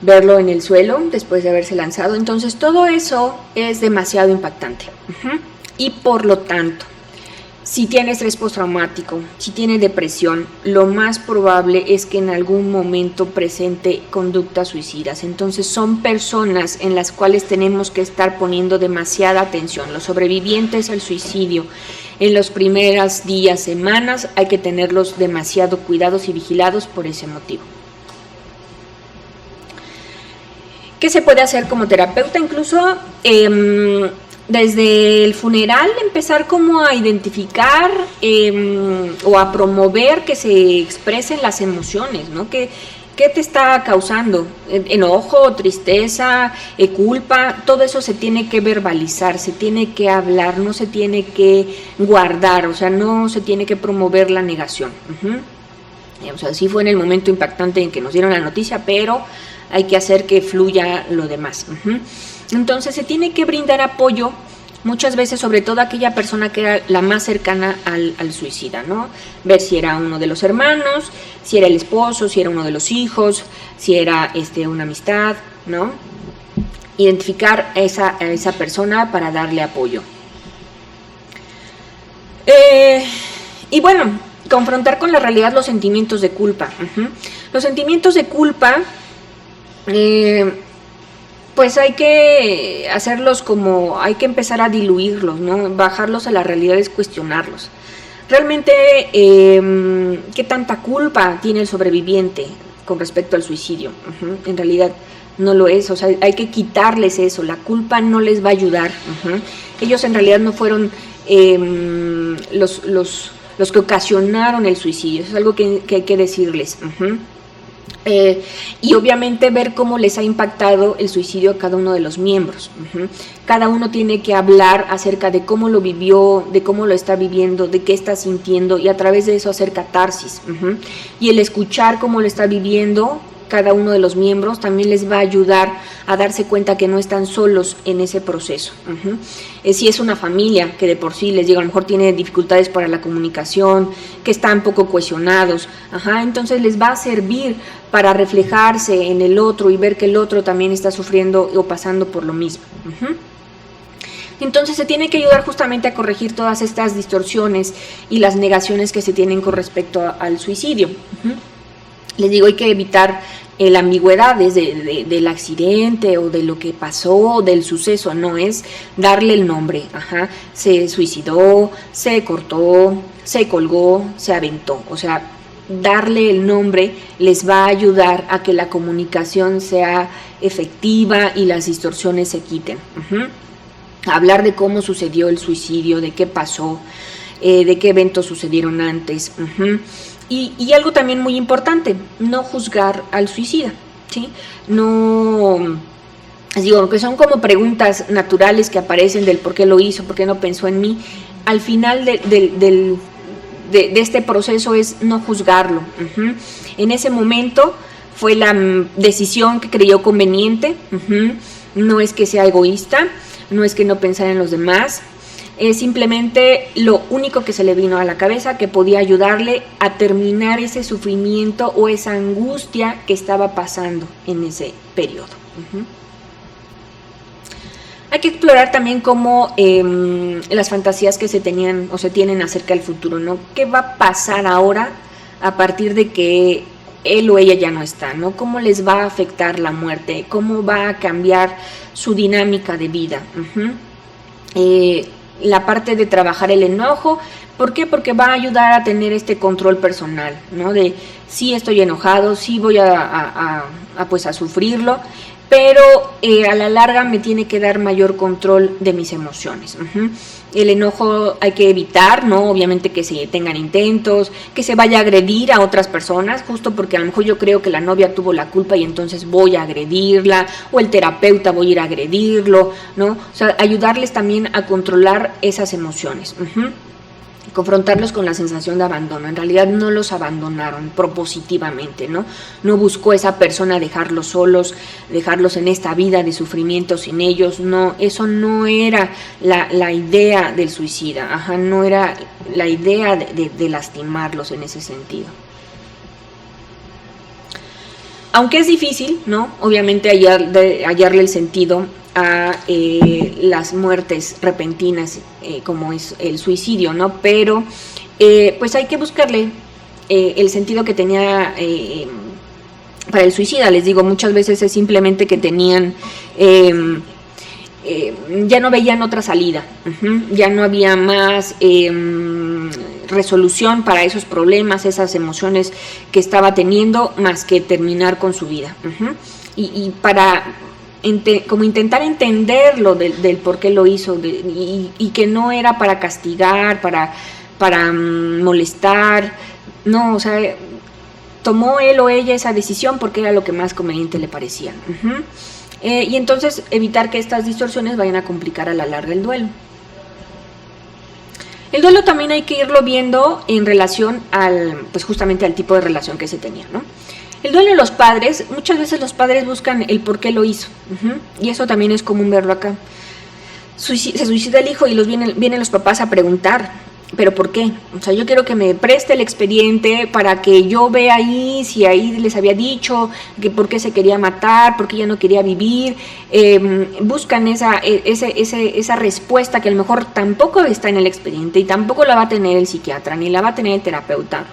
verlo en el suelo después de haberse lanzado. Entonces todo eso es demasiado impactante. Y por lo tanto, si tiene estrés postraumático, si tiene depresión, lo más probable es que en algún momento presente conductas suicidas. Entonces son personas en las cuales tenemos que estar poniendo demasiada atención. Los sobrevivientes al suicidio, en los primeros días, semanas, hay que tenerlos demasiado cuidados y vigilados por ese motivo. ¿Qué se puede hacer como terapeuta? Incluso desde el funeral empezar como a identificar o a promover que se expresen las emociones, ¿no? ¿Qué te está causando? Enojo, tristeza, culpa, todo eso se tiene que verbalizar, se tiene que hablar, no se tiene que guardar, o sea, no se tiene que promover la negación. O sea, sí fue en el momento impactante en que nos dieron la noticia, pero hay que hacer que fluya lo demás. Entonces se tiene que brindar apoyo Muchas veces, sobre todo aquella persona que era la más cercana al suicida, ¿no? Ver si era uno de los hermanos, si era el esposo, si era uno de los hijos, si era una amistad, ¿no? Identificar a esa persona para darle apoyo. Y bueno, confrontar con la realidad los sentimientos de culpa. Los sentimientos de culpa, pues hay que hacerlos hay que empezar a diluirlos, ¿no? Bajarlos a la realidad es cuestionarlos. Realmente, ¿qué tanta culpa tiene el sobreviviente con respecto al suicidio? En realidad no lo es, o sea, hay que quitarles eso, la culpa no les va a ayudar. Ellos en realidad no fueron los que ocasionaron el suicidio, eso es algo que hay que decirles. Y obviamente ver cómo les ha impactado el suicidio a cada uno de los miembros. Cada uno tiene que hablar acerca de cómo lo vivió, de cómo lo está viviendo, de qué está sintiendo, y a través de eso hacer catarsis. Y el escuchar cómo lo está viviendo cada uno de los miembros también les va a ayudar a darse cuenta que no están solos en ese proceso. Si es una familia que de por sí, les digo, a lo mejor tiene dificultades para la comunicación, que están poco cohesionados, entonces les va a servir para reflejarse en el otro y ver que el otro también está sufriendo o pasando por lo mismo. Entonces se tiene que ayudar justamente a corregir todas estas distorsiones y las negaciones que se tienen con respecto al suicidio. Les digo, hay que evitar la ambigüedad del accidente o de lo que pasó, del suceso, no es darle el nombre. Se suicidó, se cortó, se colgó, se aventó. O sea, darle el nombre les va a ayudar a que la comunicación sea efectiva y las distorsiones se quiten. Hablar de cómo sucedió el suicidio, de qué pasó, de qué eventos sucedieron antes. Y algo también muy importante, no juzgar al suicida, ¿sí? No, digo, que son como preguntas naturales que aparecen del por qué lo hizo, por qué no pensó en mí. Al final de este proceso es no juzgarlo. En ese momento fue la decisión que creyó conveniente. No es que sea egoísta, no es que no pensara en los demás. Es simplemente lo único que se le vino a la cabeza que podía ayudarle a terminar ese sufrimiento o esa angustia que estaba pasando en ese periodo. Hay que explorar también cómo las fantasías que se tenían o se tienen acerca del futuro, ¿no? ¿Qué va a pasar ahora a partir de que él o ella ya no está, ¿no? ¿Cómo les va a afectar la muerte? ¿Cómo va a cambiar su dinámica de vida? La parte de trabajar el enojo, ¿por qué? Porque va a ayudar a tener este control personal, ¿no? De sí estoy enojado, sí voy a sufrirlo, pero a la larga me tiene que dar mayor control de mis emociones. El enojo hay que evitar, ¿no? Obviamente que se tengan intentos, que se vaya a agredir a otras personas, justo porque a lo mejor yo creo que la novia tuvo la culpa y entonces voy a agredirla, o el terapeuta voy a ir a agredirlo, ¿no? O sea, ayudarles también a controlar esas emociones. Confrontarlos con la sensación de abandono. En realidad no los abandonaron propositivamente, ¿no? No buscó esa persona dejarlos solos, dejarlos en esta vida de sufrimiento sin ellos. No, eso no era la idea del suicida. No era la idea de lastimarlos en ese sentido. Aunque es difícil, ¿no? Obviamente hallarle el sentido a las muertes repentinas como es el suicidio, ¿no? Pero pues hay que buscarle el sentido que tenía para el suicida. Les digo, muchas veces es simplemente que tenían ya no veían otra salida, ya no había más resolución para esos problemas, esas emociones que estaba teniendo, más que terminar con su vida. Y para como intentar entenderlo del por qué lo hizo, y que no era para castigar, para molestar, no, o sea, tomó él o ella esa decisión porque era lo que más conveniente le parecía. Y entonces evitar que estas distorsiones vayan a complicar a la larga el duelo. El duelo también hay que irlo viendo en relación pues justamente al tipo de relación que se tenía, ¿no? El duelo de los padres, muchas veces los padres buscan el por qué lo hizo, y eso también es común verlo acá. se suicida el hijo y vienen los papás a preguntar, ¿pero por qué? O sea, yo quiero que me preste el expediente para que yo vea ahí si ahí les había dicho que por qué se quería matar, por qué ya no quería vivir. Buscan esa respuesta que a lo mejor tampoco está en el expediente y tampoco la va a tener el psiquiatra ni la va a tener el terapeuta.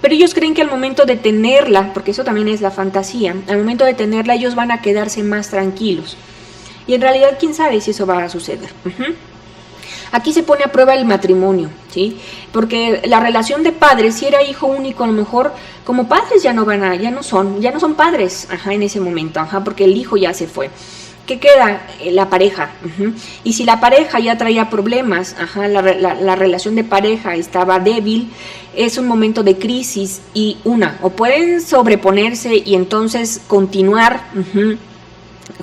Pero ellos creen que al momento de tenerla, porque eso también es la fantasía, al momento de tenerla ellos van a quedarse más tranquilos. Y en realidad, ¿quién sabe si eso va a suceder? Aquí se pone a prueba el matrimonio, ¿sí? Porque la relación de padres, si era hijo único, a lo mejor como padres ya no son padres, en ese momento, porque el hijo ya se fue. ¿Qué queda? La pareja. Y si la pareja ya traía problemas, la relación de pareja estaba débil, es un momento de crisis y o pueden sobreponerse y entonces continuar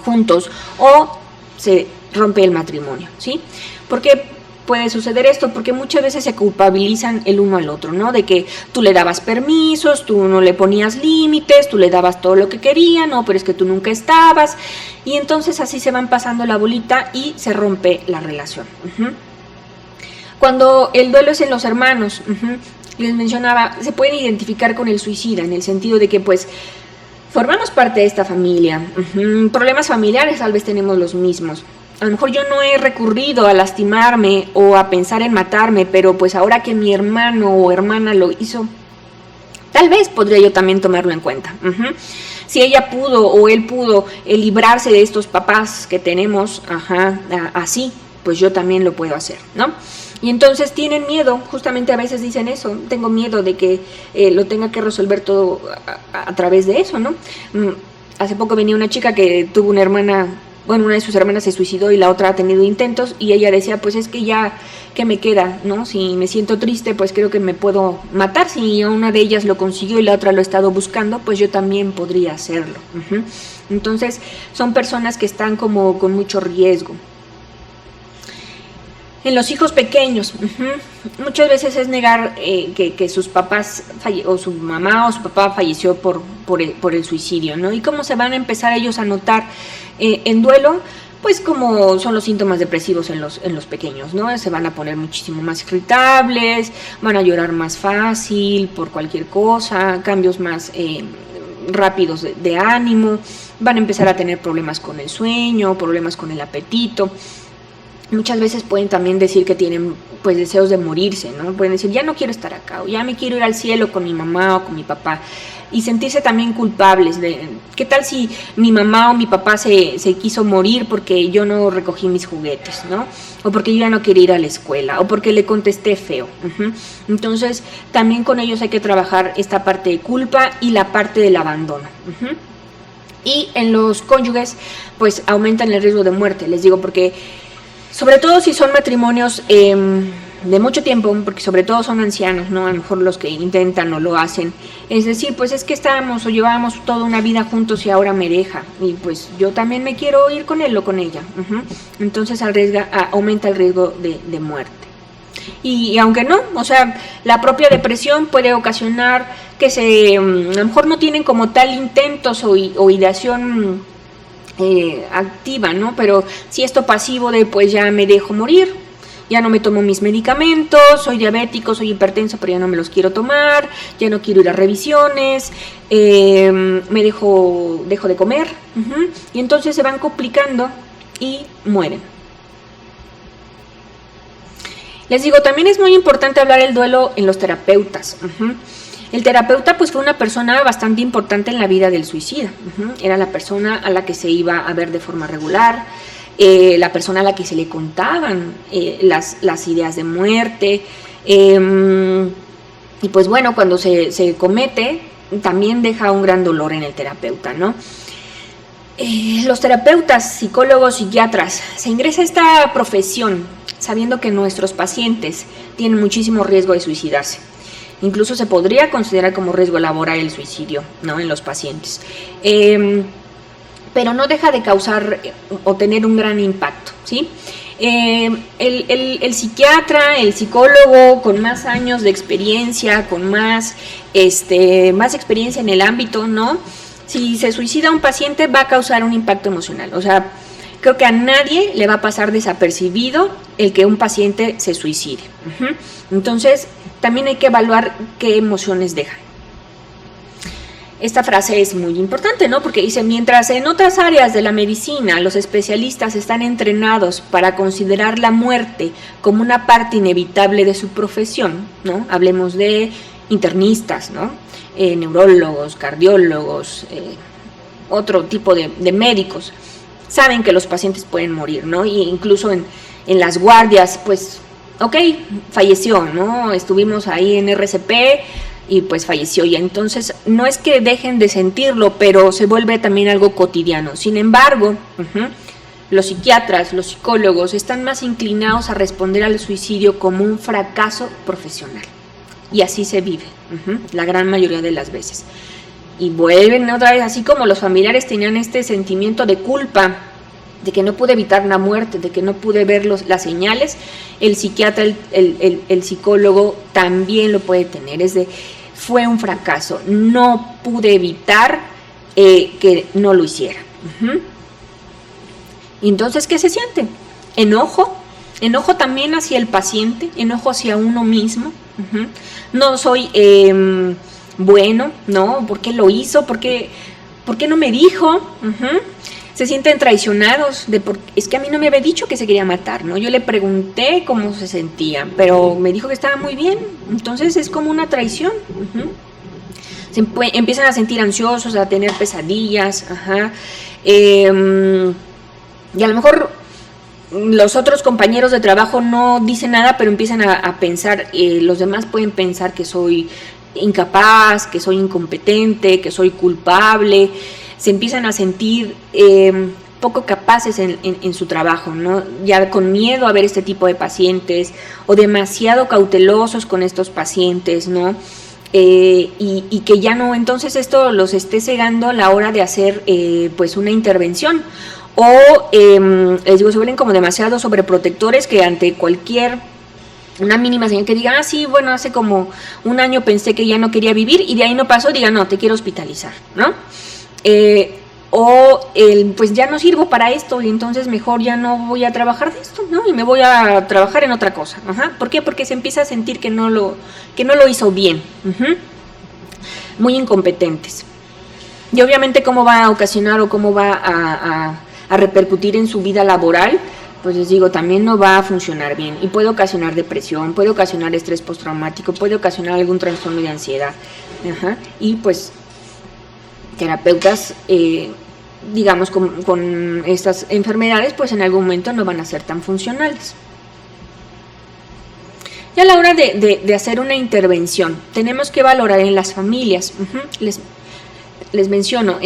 juntos, o se rompe el matrimonio, ¿sí? ¿Por qué puede suceder esto? Porque muchas veces se culpabilizan el uno al otro, ¿no? De que tú le dabas permisos, tú no le ponías límites, tú le dabas todo lo que quería, no, pero es que tú nunca estabas, y entonces así se van pasando la bolita y se rompe la relación. Cuando el duelo es en los hermanos, les mencionaba, se pueden identificar con el suicida, en el sentido de que pues formamos parte de esta familia, problemas familiares tal vez tenemos los mismos. A lo mejor yo no he recurrido a lastimarme o a pensar en matarme, pero pues ahora que mi hermano o hermana lo hizo, tal vez podría yo también tomarlo en cuenta. Si ella pudo o él pudo librarse de estos papás que tenemos, así, pues yo también lo puedo hacer, ¿no? Y entonces tienen miedo, justamente a veces dicen eso, tengo miedo de que lo tenga que resolver todo a través de eso, ¿no? Hace poco venía una chica que tuvo una hermana, bueno, una de sus hermanas se suicidó y la otra ha tenido intentos, y ella decía, pues es que ya, ¿qué me queda? ¿No? Si me siento triste, pues creo que me puedo matar. Si una de ellas lo consiguió y la otra lo ha estado buscando, pues yo también podría hacerlo. Entonces, son personas que están como con mucho riesgo. En los hijos pequeños, muchas veces es negar que sus papás o su mamá o su papá falleció por el suicidio, ¿no? Y cómo se van a empezar ellos a notar en duelo, pues como son los síntomas depresivos en los pequeños, ¿no? Se van a poner muchísimo más irritables, van a llorar más fácil por cualquier cosa, cambios más rápidos de ánimo, van a empezar a tener problemas con el sueño, problemas con el apetito. Muchas veces pueden también decir que tienen pues deseos de morirse, ¿no? Pueden decir, ya no quiero estar acá, o ya me quiero ir al cielo con mi mamá o con mi papá, y sentirse también culpables de, ¿qué tal si mi mamá o mi papá se quiso morir porque yo no recogí mis juguetes, ¿no? O porque yo ya no quería ir a la escuela, o porque le contesté feo. Entonces, también con ellos hay que trabajar esta parte de culpa y la parte del abandono. Y en los cónyuges, pues aumentan el riesgo de muerte, les digo, porque sobre todo si son matrimonios de mucho tiempo, porque sobre todo son ancianos, ¿no? A lo mejor los que intentan o lo hacen. Es decir, pues es que estábamos o llevábamos toda una vida juntos y ahora me deja. Y pues yo también me quiero ir con él o con ella. Entonces aumenta el riesgo de muerte. Y aunque no, o sea, la propia depresión puede ocasionar que a lo mejor no tienen como tal intentos o ideación activa, ¿no? Pero si esto pasivo de pues ya me dejo morir, ya no me tomo mis medicamentos, soy diabético, soy hipertenso, pero ya no me los quiero tomar, ya no quiero ir a revisiones, me dejo de comer, y entonces se van complicando y mueren. Les digo, también es muy importante hablar el duelo en los terapeutas. El terapeuta pues fue una persona bastante importante en la vida del suicida. Era la persona a la que se iba a ver de forma regular, la persona a la que se le contaban las ideas de muerte, y pues bueno, cuando se comete también deja un gran dolor en el terapeuta, ¿no? Los terapeutas, psicólogos, psiquiatras, se ingresa a esta profesión sabiendo que nuestros pacientes tienen muchísimo riesgo de suicidarse. Incluso se podría considerar como riesgo laboral el suicidio, ¿no? En los pacientes. Pero no deja de causar o tener un gran impacto, ¿sí? El psiquiatra, el psicólogo con más años de experiencia, con más experiencia en el ámbito, ¿no? Si se suicida un paciente va a causar un impacto emocional. O sea, creo que a nadie le va a pasar desapercibido el que un paciente se suicide. Entonces, también hay que evaluar qué emociones dejan. Esta frase es muy importante, ¿no? Porque dice, mientras en otras áreas de la medicina los especialistas están entrenados para considerar la muerte como una parte inevitable de su profesión, ¿no? Hablemos de internistas, ¿no? Neurólogos, cardiólogos, otro tipo de médicos, saben que los pacientes pueden morir, ¿no? Y incluso en las guardias, pues, ok, falleció, ¿no? Estuvimos ahí en RCP y pues falleció, y entonces no es que dejen de sentirlo, pero se vuelve también algo cotidiano. Sin embargo, los psiquiatras, los psicólogos están más inclinados a responder al suicidio como un fracaso profesional, y así se vive, la gran mayoría de las veces. Y vuelven otra vez, así como los familiares tenían este sentimiento de culpa, de que no pude evitar una muerte, de que no pude ver las señales, el psiquiatra, el psicólogo también lo puede tener. Es de, fue un fracaso, no pude evitar que no lo hiciera. Y entonces, ¿qué se siente? Enojo también hacia el paciente, enojo hacia uno mismo. No soy bueno, ¿no? ¿Por qué lo hizo? ¿Por qué no me dijo? Se sienten traicionados, es que a mí no me había dicho que se quería matar, ¿no? Yo le pregunté cómo se sentía, pero me dijo que estaba muy bien. Entonces es como una traición. Empiezan a sentir ansiosos, a tener pesadillas, y a lo mejor los otros compañeros de trabajo no dicen nada, pero empiezan a pensar, los demás pueden pensar que soy incapaz, que soy incompetente, que soy culpable. Se empiezan a sentir poco capaces en su trabajo, ¿no? Ya con miedo a ver este tipo de pacientes, o demasiado cautelosos con estos pacientes, ¿no? Y que ya no, entonces esto los esté cegando a la hora de hacer pues una intervención, o les digo, se vuelven como demasiado sobreprotectores, que ante una mínima señal que diga, sí, bueno, hace como un año pensé que ya no quería vivir y de ahí no pasó, diga, no, te quiero hospitalizar, ¿no? Pues ya no sirvo para esto y entonces mejor ya no voy a trabajar de esto, ¿no? Y me voy a trabajar en otra cosa. ¿Por qué? Porque se empieza a sentir que no lo hizo bien. Muy incompetentes. Y obviamente cómo va a ocasionar o cómo va a repercutir en su vida laboral, pues les digo, también no va a funcionar bien, y puede ocasionar depresión, puede ocasionar estrés postraumático, puede ocasionar algún trastorno de ansiedad. Y pues terapeutas, digamos, con estas enfermedades, pues en algún momento no van a ser tan funcionales. Y a la hora de hacer una intervención, tenemos que valorar en las familias. Les menciono,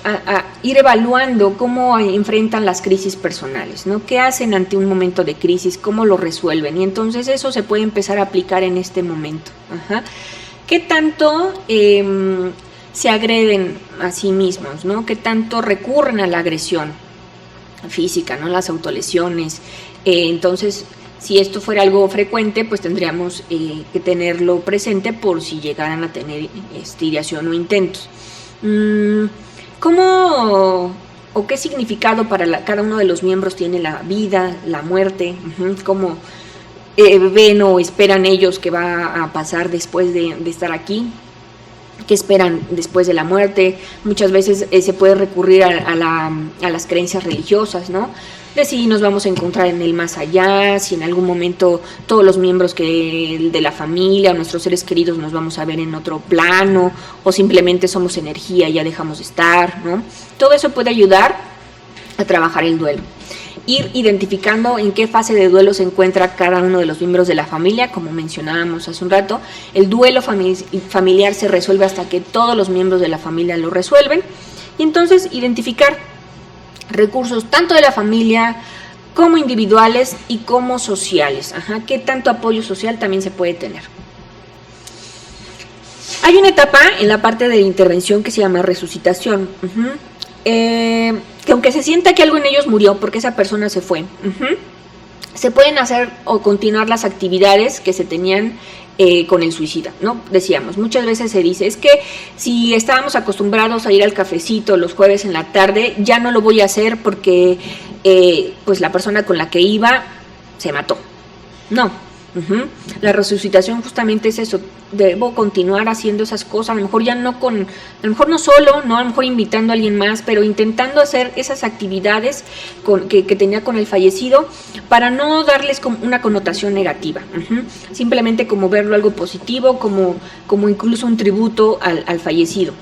a ir evaluando cómo enfrentan las crisis personales, ¿no? ¿Qué hacen ante un momento de crisis? ¿Cómo lo resuelven? Y entonces eso se puede empezar a aplicar en este momento. ¿Qué tanto se agreden a sí mismos, ¿no? ¿Qué tanto recurren a la agresión física, ¿no? Las autolesiones. Entonces, si esto fuera algo frecuente, pues tendríamos que tenerlo presente por si llegaran a tener ideación o intentos. ¿Cómo o qué significado para cada uno de los miembros tiene la vida, la muerte? ¿Cómo ven o esperan ellos que va a pasar después de estar aquí? ¿Qué esperan después de la muerte? Muchas veces se puede recurrir a las creencias religiosas, ¿no? De si nos vamos a encontrar en el más allá, si en algún momento todos los miembros de la familia o nuestros seres queridos nos vamos a ver en otro plano, o simplemente somos energía y ya dejamos de estar, ¿no? Todo eso puede ayudar a trabajar el duelo. Ir identificando en qué fase de duelo se encuentra cada uno de los miembros de la familia. Como mencionábamos hace un rato, el duelo familiar se resuelve hasta que todos los miembros de la familia lo resuelven, y entonces identificar recursos tanto de la familia como individuales y como sociales. ¿Qué tanto apoyo social también se puede tener? Hay una etapa en la parte de la intervención que se llama resucitación, que aunque se sienta que algo en ellos murió porque esa persona se fue, se pueden hacer o continuar las actividades que se tenían con el suicida, ¿no? Decíamos, muchas veces se dice, es que si estábamos acostumbrados a ir al cafecito los jueves en la tarde, ya no lo voy a hacer porque pues la persona con la que iba se mató. No. La resucitación justamente es eso, debo continuar haciendo esas cosas, a lo mejor ya no a lo mejor no solo, no a lo mejor invitando a alguien más, pero intentando hacer esas actividades que tenía con el fallecido para no darles como una connotación negativa, simplemente como verlo algo positivo, como incluso un tributo al fallecido.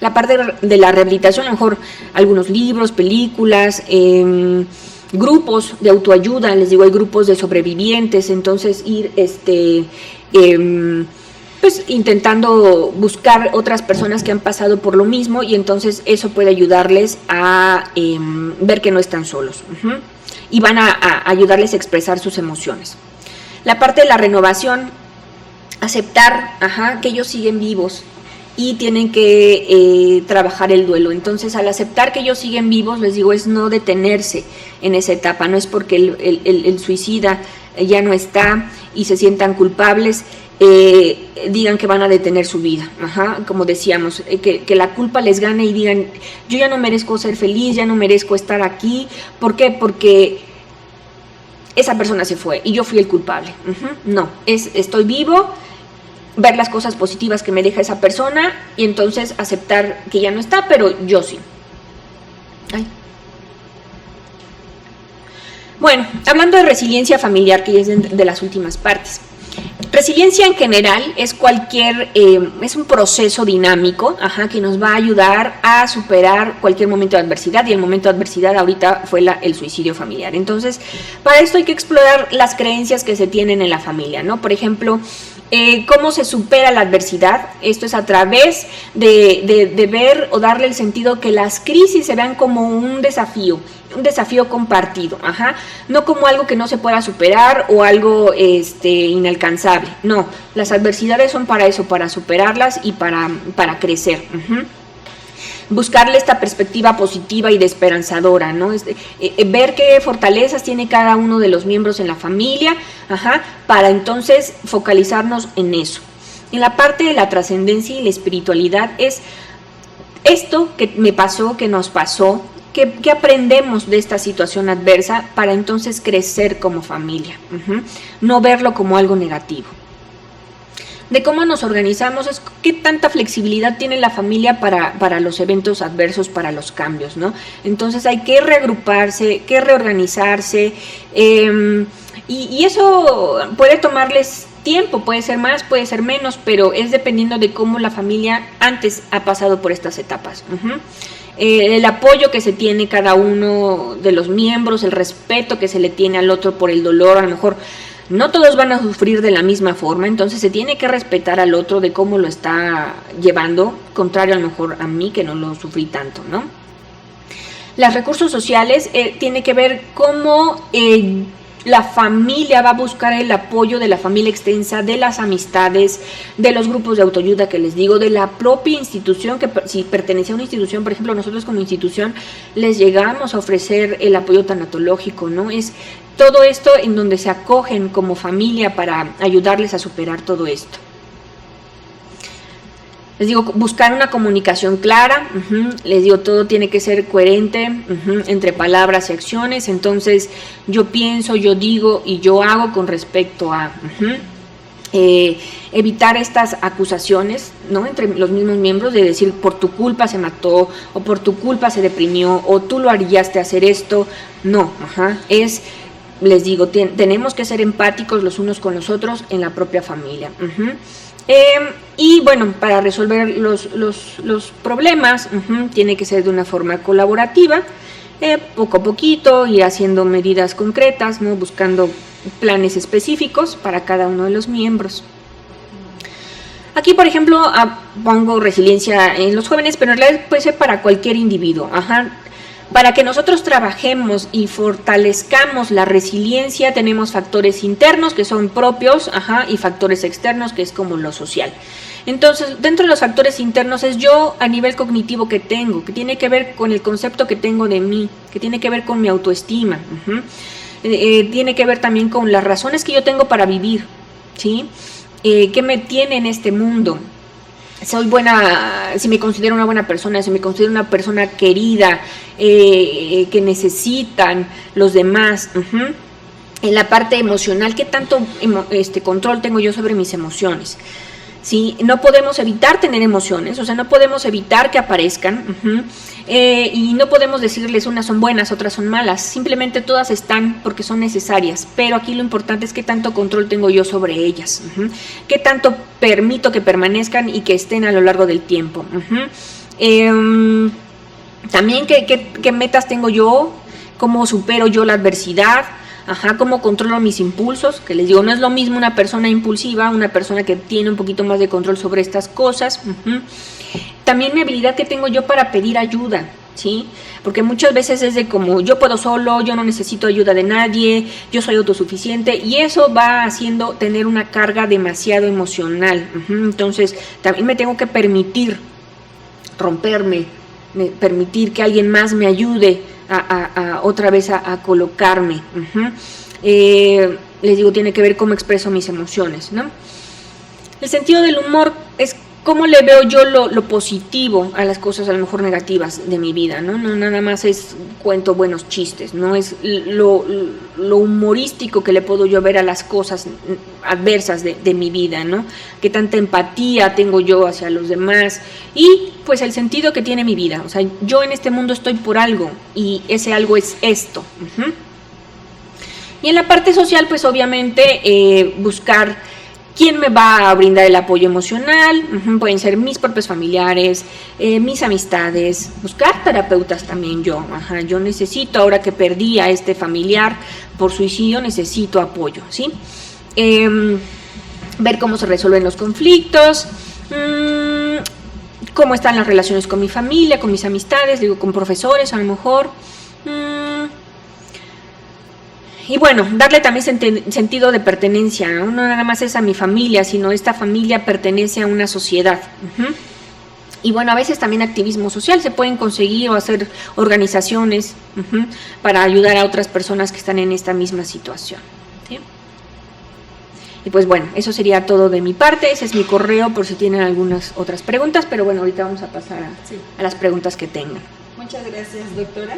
La parte de la rehabilitación, a lo mejor algunos libros, películas, grupos de autoayuda, les digo, hay grupos de sobrevivientes, entonces ir pues intentando buscar otras personas que han pasado por lo mismo, y entonces eso puede ayudarles a ver que no están solos, y van a ayudarles a expresar sus emociones. La parte de la renovación, aceptar que ellos siguen vivos y tienen que trabajar el duelo. Entonces, al aceptar que ellos siguen vivos, les digo, es no detenerse en esa etapa, no es porque el suicida ya no está y se sientan culpables, digan que van a detener su vida, como decíamos, que la culpa les gane y digan, yo ya no merezco ser feliz, ya no merezco estar aquí. ¿Por qué? Porque esa persona se fue y yo fui el culpable. No, estoy vivo, ver las cosas positivas que me deja esa persona y entonces aceptar que ya no está, pero yo sí. Bueno, hablando de resiliencia familiar, que es de las últimas partes. Resiliencia en general es es un proceso dinámico, que nos va a ayudar a superar cualquier momento de adversidad, y el momento de adversidad ahorita fue el suicidio familiar. Entonces, para esto hay que explorar las creencias que se tienen en la familia, ¿no? Por ejemplo, ¿cómo se supera la adversidad? Esto es a través de ver o darle el sentido que las crisis se vean como un desafío compartido, no como algo que no se pueda superar o algo inalcanzable. No, las adversidades son para eso, para superarlas y para crecer. Buscarle esta perspectiva positiva y de esperanzadora, ¿no? Ver qué fortalezas tiene cada uno de los miembros en la familia, para entonces focalizarnos en eso. En la parte de la trascendencia y la espiritualidad es esto que me pasó, que nos pasó, ¿qué aprendemos de esta situación adversa para entonces crecer como familia? No verlo como algo negativo. De cómo nos organizamos, es qué tanta flexibilidad tiene la familia para los eventos adversos, para los cambios, ¿no? Entonces hay que reagruparse, que reorganizarse, y eso puede tomarles tiempo, puede ser más, puede ser menos, pero es dependiendo de cómo la familia antes ha pasado por estas etapas. El apoyo que se tiene cada uno de los miembros, el respeto que se le tiene al otro por el dolor, a lo mejor no todos van a sufrir de la misma forma, entonces se tiene que respetar al otro de cómo lo está llevando, contrario a lo mejor a mí que no lo sufrí tanto, ¿no? Los recursos sociales tiene que ver cómo la familia va a buscar el apoyo de la familia extensa, de las amistades, de los grupos de autoayuda que les digo, de la propia institución, que si pertenece a una institución, por ejemplo, nosotros como institución les llegamos a ofrecer el apoyo tanatológico, ¿no? Es todo esto en donde se acogen como familia para ayudarles a superar todo esto. Les digo, buscar una comunicación clara, les digo, todo tiene que ser coherente entre palabras y acciones, entonces yo pienso, yo digo y yo hago con respecto a evitar estas acusaciones, ¿no? Entre los mismos miembros de decir, por tu culpa se mató, o por tu culpa se deprimió, o tú lo harías de hacer esto. No, les digo, tenemos que ser empáticos los unos con los otros en la propia familia. Y bueno, para resolver los problemas, tiene que ser de una forma colaborativa, poco a poquito, ir haciendo medidas concretas, ¿no? Buscando planes específicos para cada uno de los miembros. Aquí, por ejemplo, pongo resiliencia en los jóvenes, pero en realidad puede ser para cualquier individuo. Para que nosotros trabajemos y fortalezcamos la resiliencia, tenemos factores internos que son propios, y factores externos que es como lo social. Entonces, dentro de los factores internos es yo a nivel cognitivo que tengo, que tiene que ver con el concepto que tengo de mí, que tiene que ver con mi autoestima, tiene que ver también con las razones que yo tengo para vivir, ¿sí? ¿Qué me tiene en este mundo? Soy buena, si me considero una buena persona, si me considero una persona querida, que necesitan los demás. En la parte emocional, ¿qué tanto control tengo yo sobre mis emociones? ¿Sí? No podemos evitar tener emociones, o sea, no podemos evitar que aparezcan, y no podemos decirles unas son buenas, otras son malas, simplemente todas están porque son necesarias, pero aquí lo importante es qué tanto control tengo yo sobre ellas, qué tanto permito que permanezcan y que estén a lo largo del tiempo. También qué metas tengo yo, cómo supero yo la adversidad, cómo controlo mis impulsos, que les digo, no es lo mismo una persona impulsiva, una persona que tiene un poquito más de control sobre estas cosas. También mi habilidad que tengo yo para pedir ayuda, ¿sí? Porque muchas veces es de como yo puedo solo, yo no necesito ayuda de nadie, yo soy autosuficiente, y eso va haciendo tener una carga demasiado emocional. Entonces también me tengo que permitir romperme, permitir que alguien más me ayude a otra vez a colocarme. Les digo, tiene que ver cómo expreso mis emociones, ¿no? El sentido del humor es cómo le veo yo lo positivo a las cosas a lo mejor negativas de mi vida, ¿no? No nada más es cuento buenos chistes, no es lo humorístico que le puedo yo ver a las cosas adversas de mi vida, ¿no? Qué tanta empatía tengo yo hacia los demás y pues el sentido que tiene mi vida. O sea, yo en este mundo estoy por algo y ese algo es esto. Y en la parte social, pues obviamente buscar quién me va a brindar el apoyo emocional. Pueden ser mis propios familiares, mis amistades, buscar terapeutas también yo. Yo necesito, ahora que perdí a este familiar por suicidio, necesito apoyo, ¿sí? Ver cómo se resuelven los conflictos, cómo están las relaciones con mi familia, con mis amistades, digo, con profesores a lo mejor. Y bueno, darle también sentido de pertenencia, ¿no? No nada más es a mi familia, sino esta familia pertenece a una sociedad. Y bueno, a veces también activismo social, se pueden conseguir o hacer organizaciones para ayudar a otras personas que están en esta misma situación, ¿sí? Y pues bueno, eso sería todo de mi parte. Ese es mi correo por si tienen algunas otras preguntas, pero bueno, ahorita vamos a pasar a las preguntas que tengan. Muchas gracias, doctora.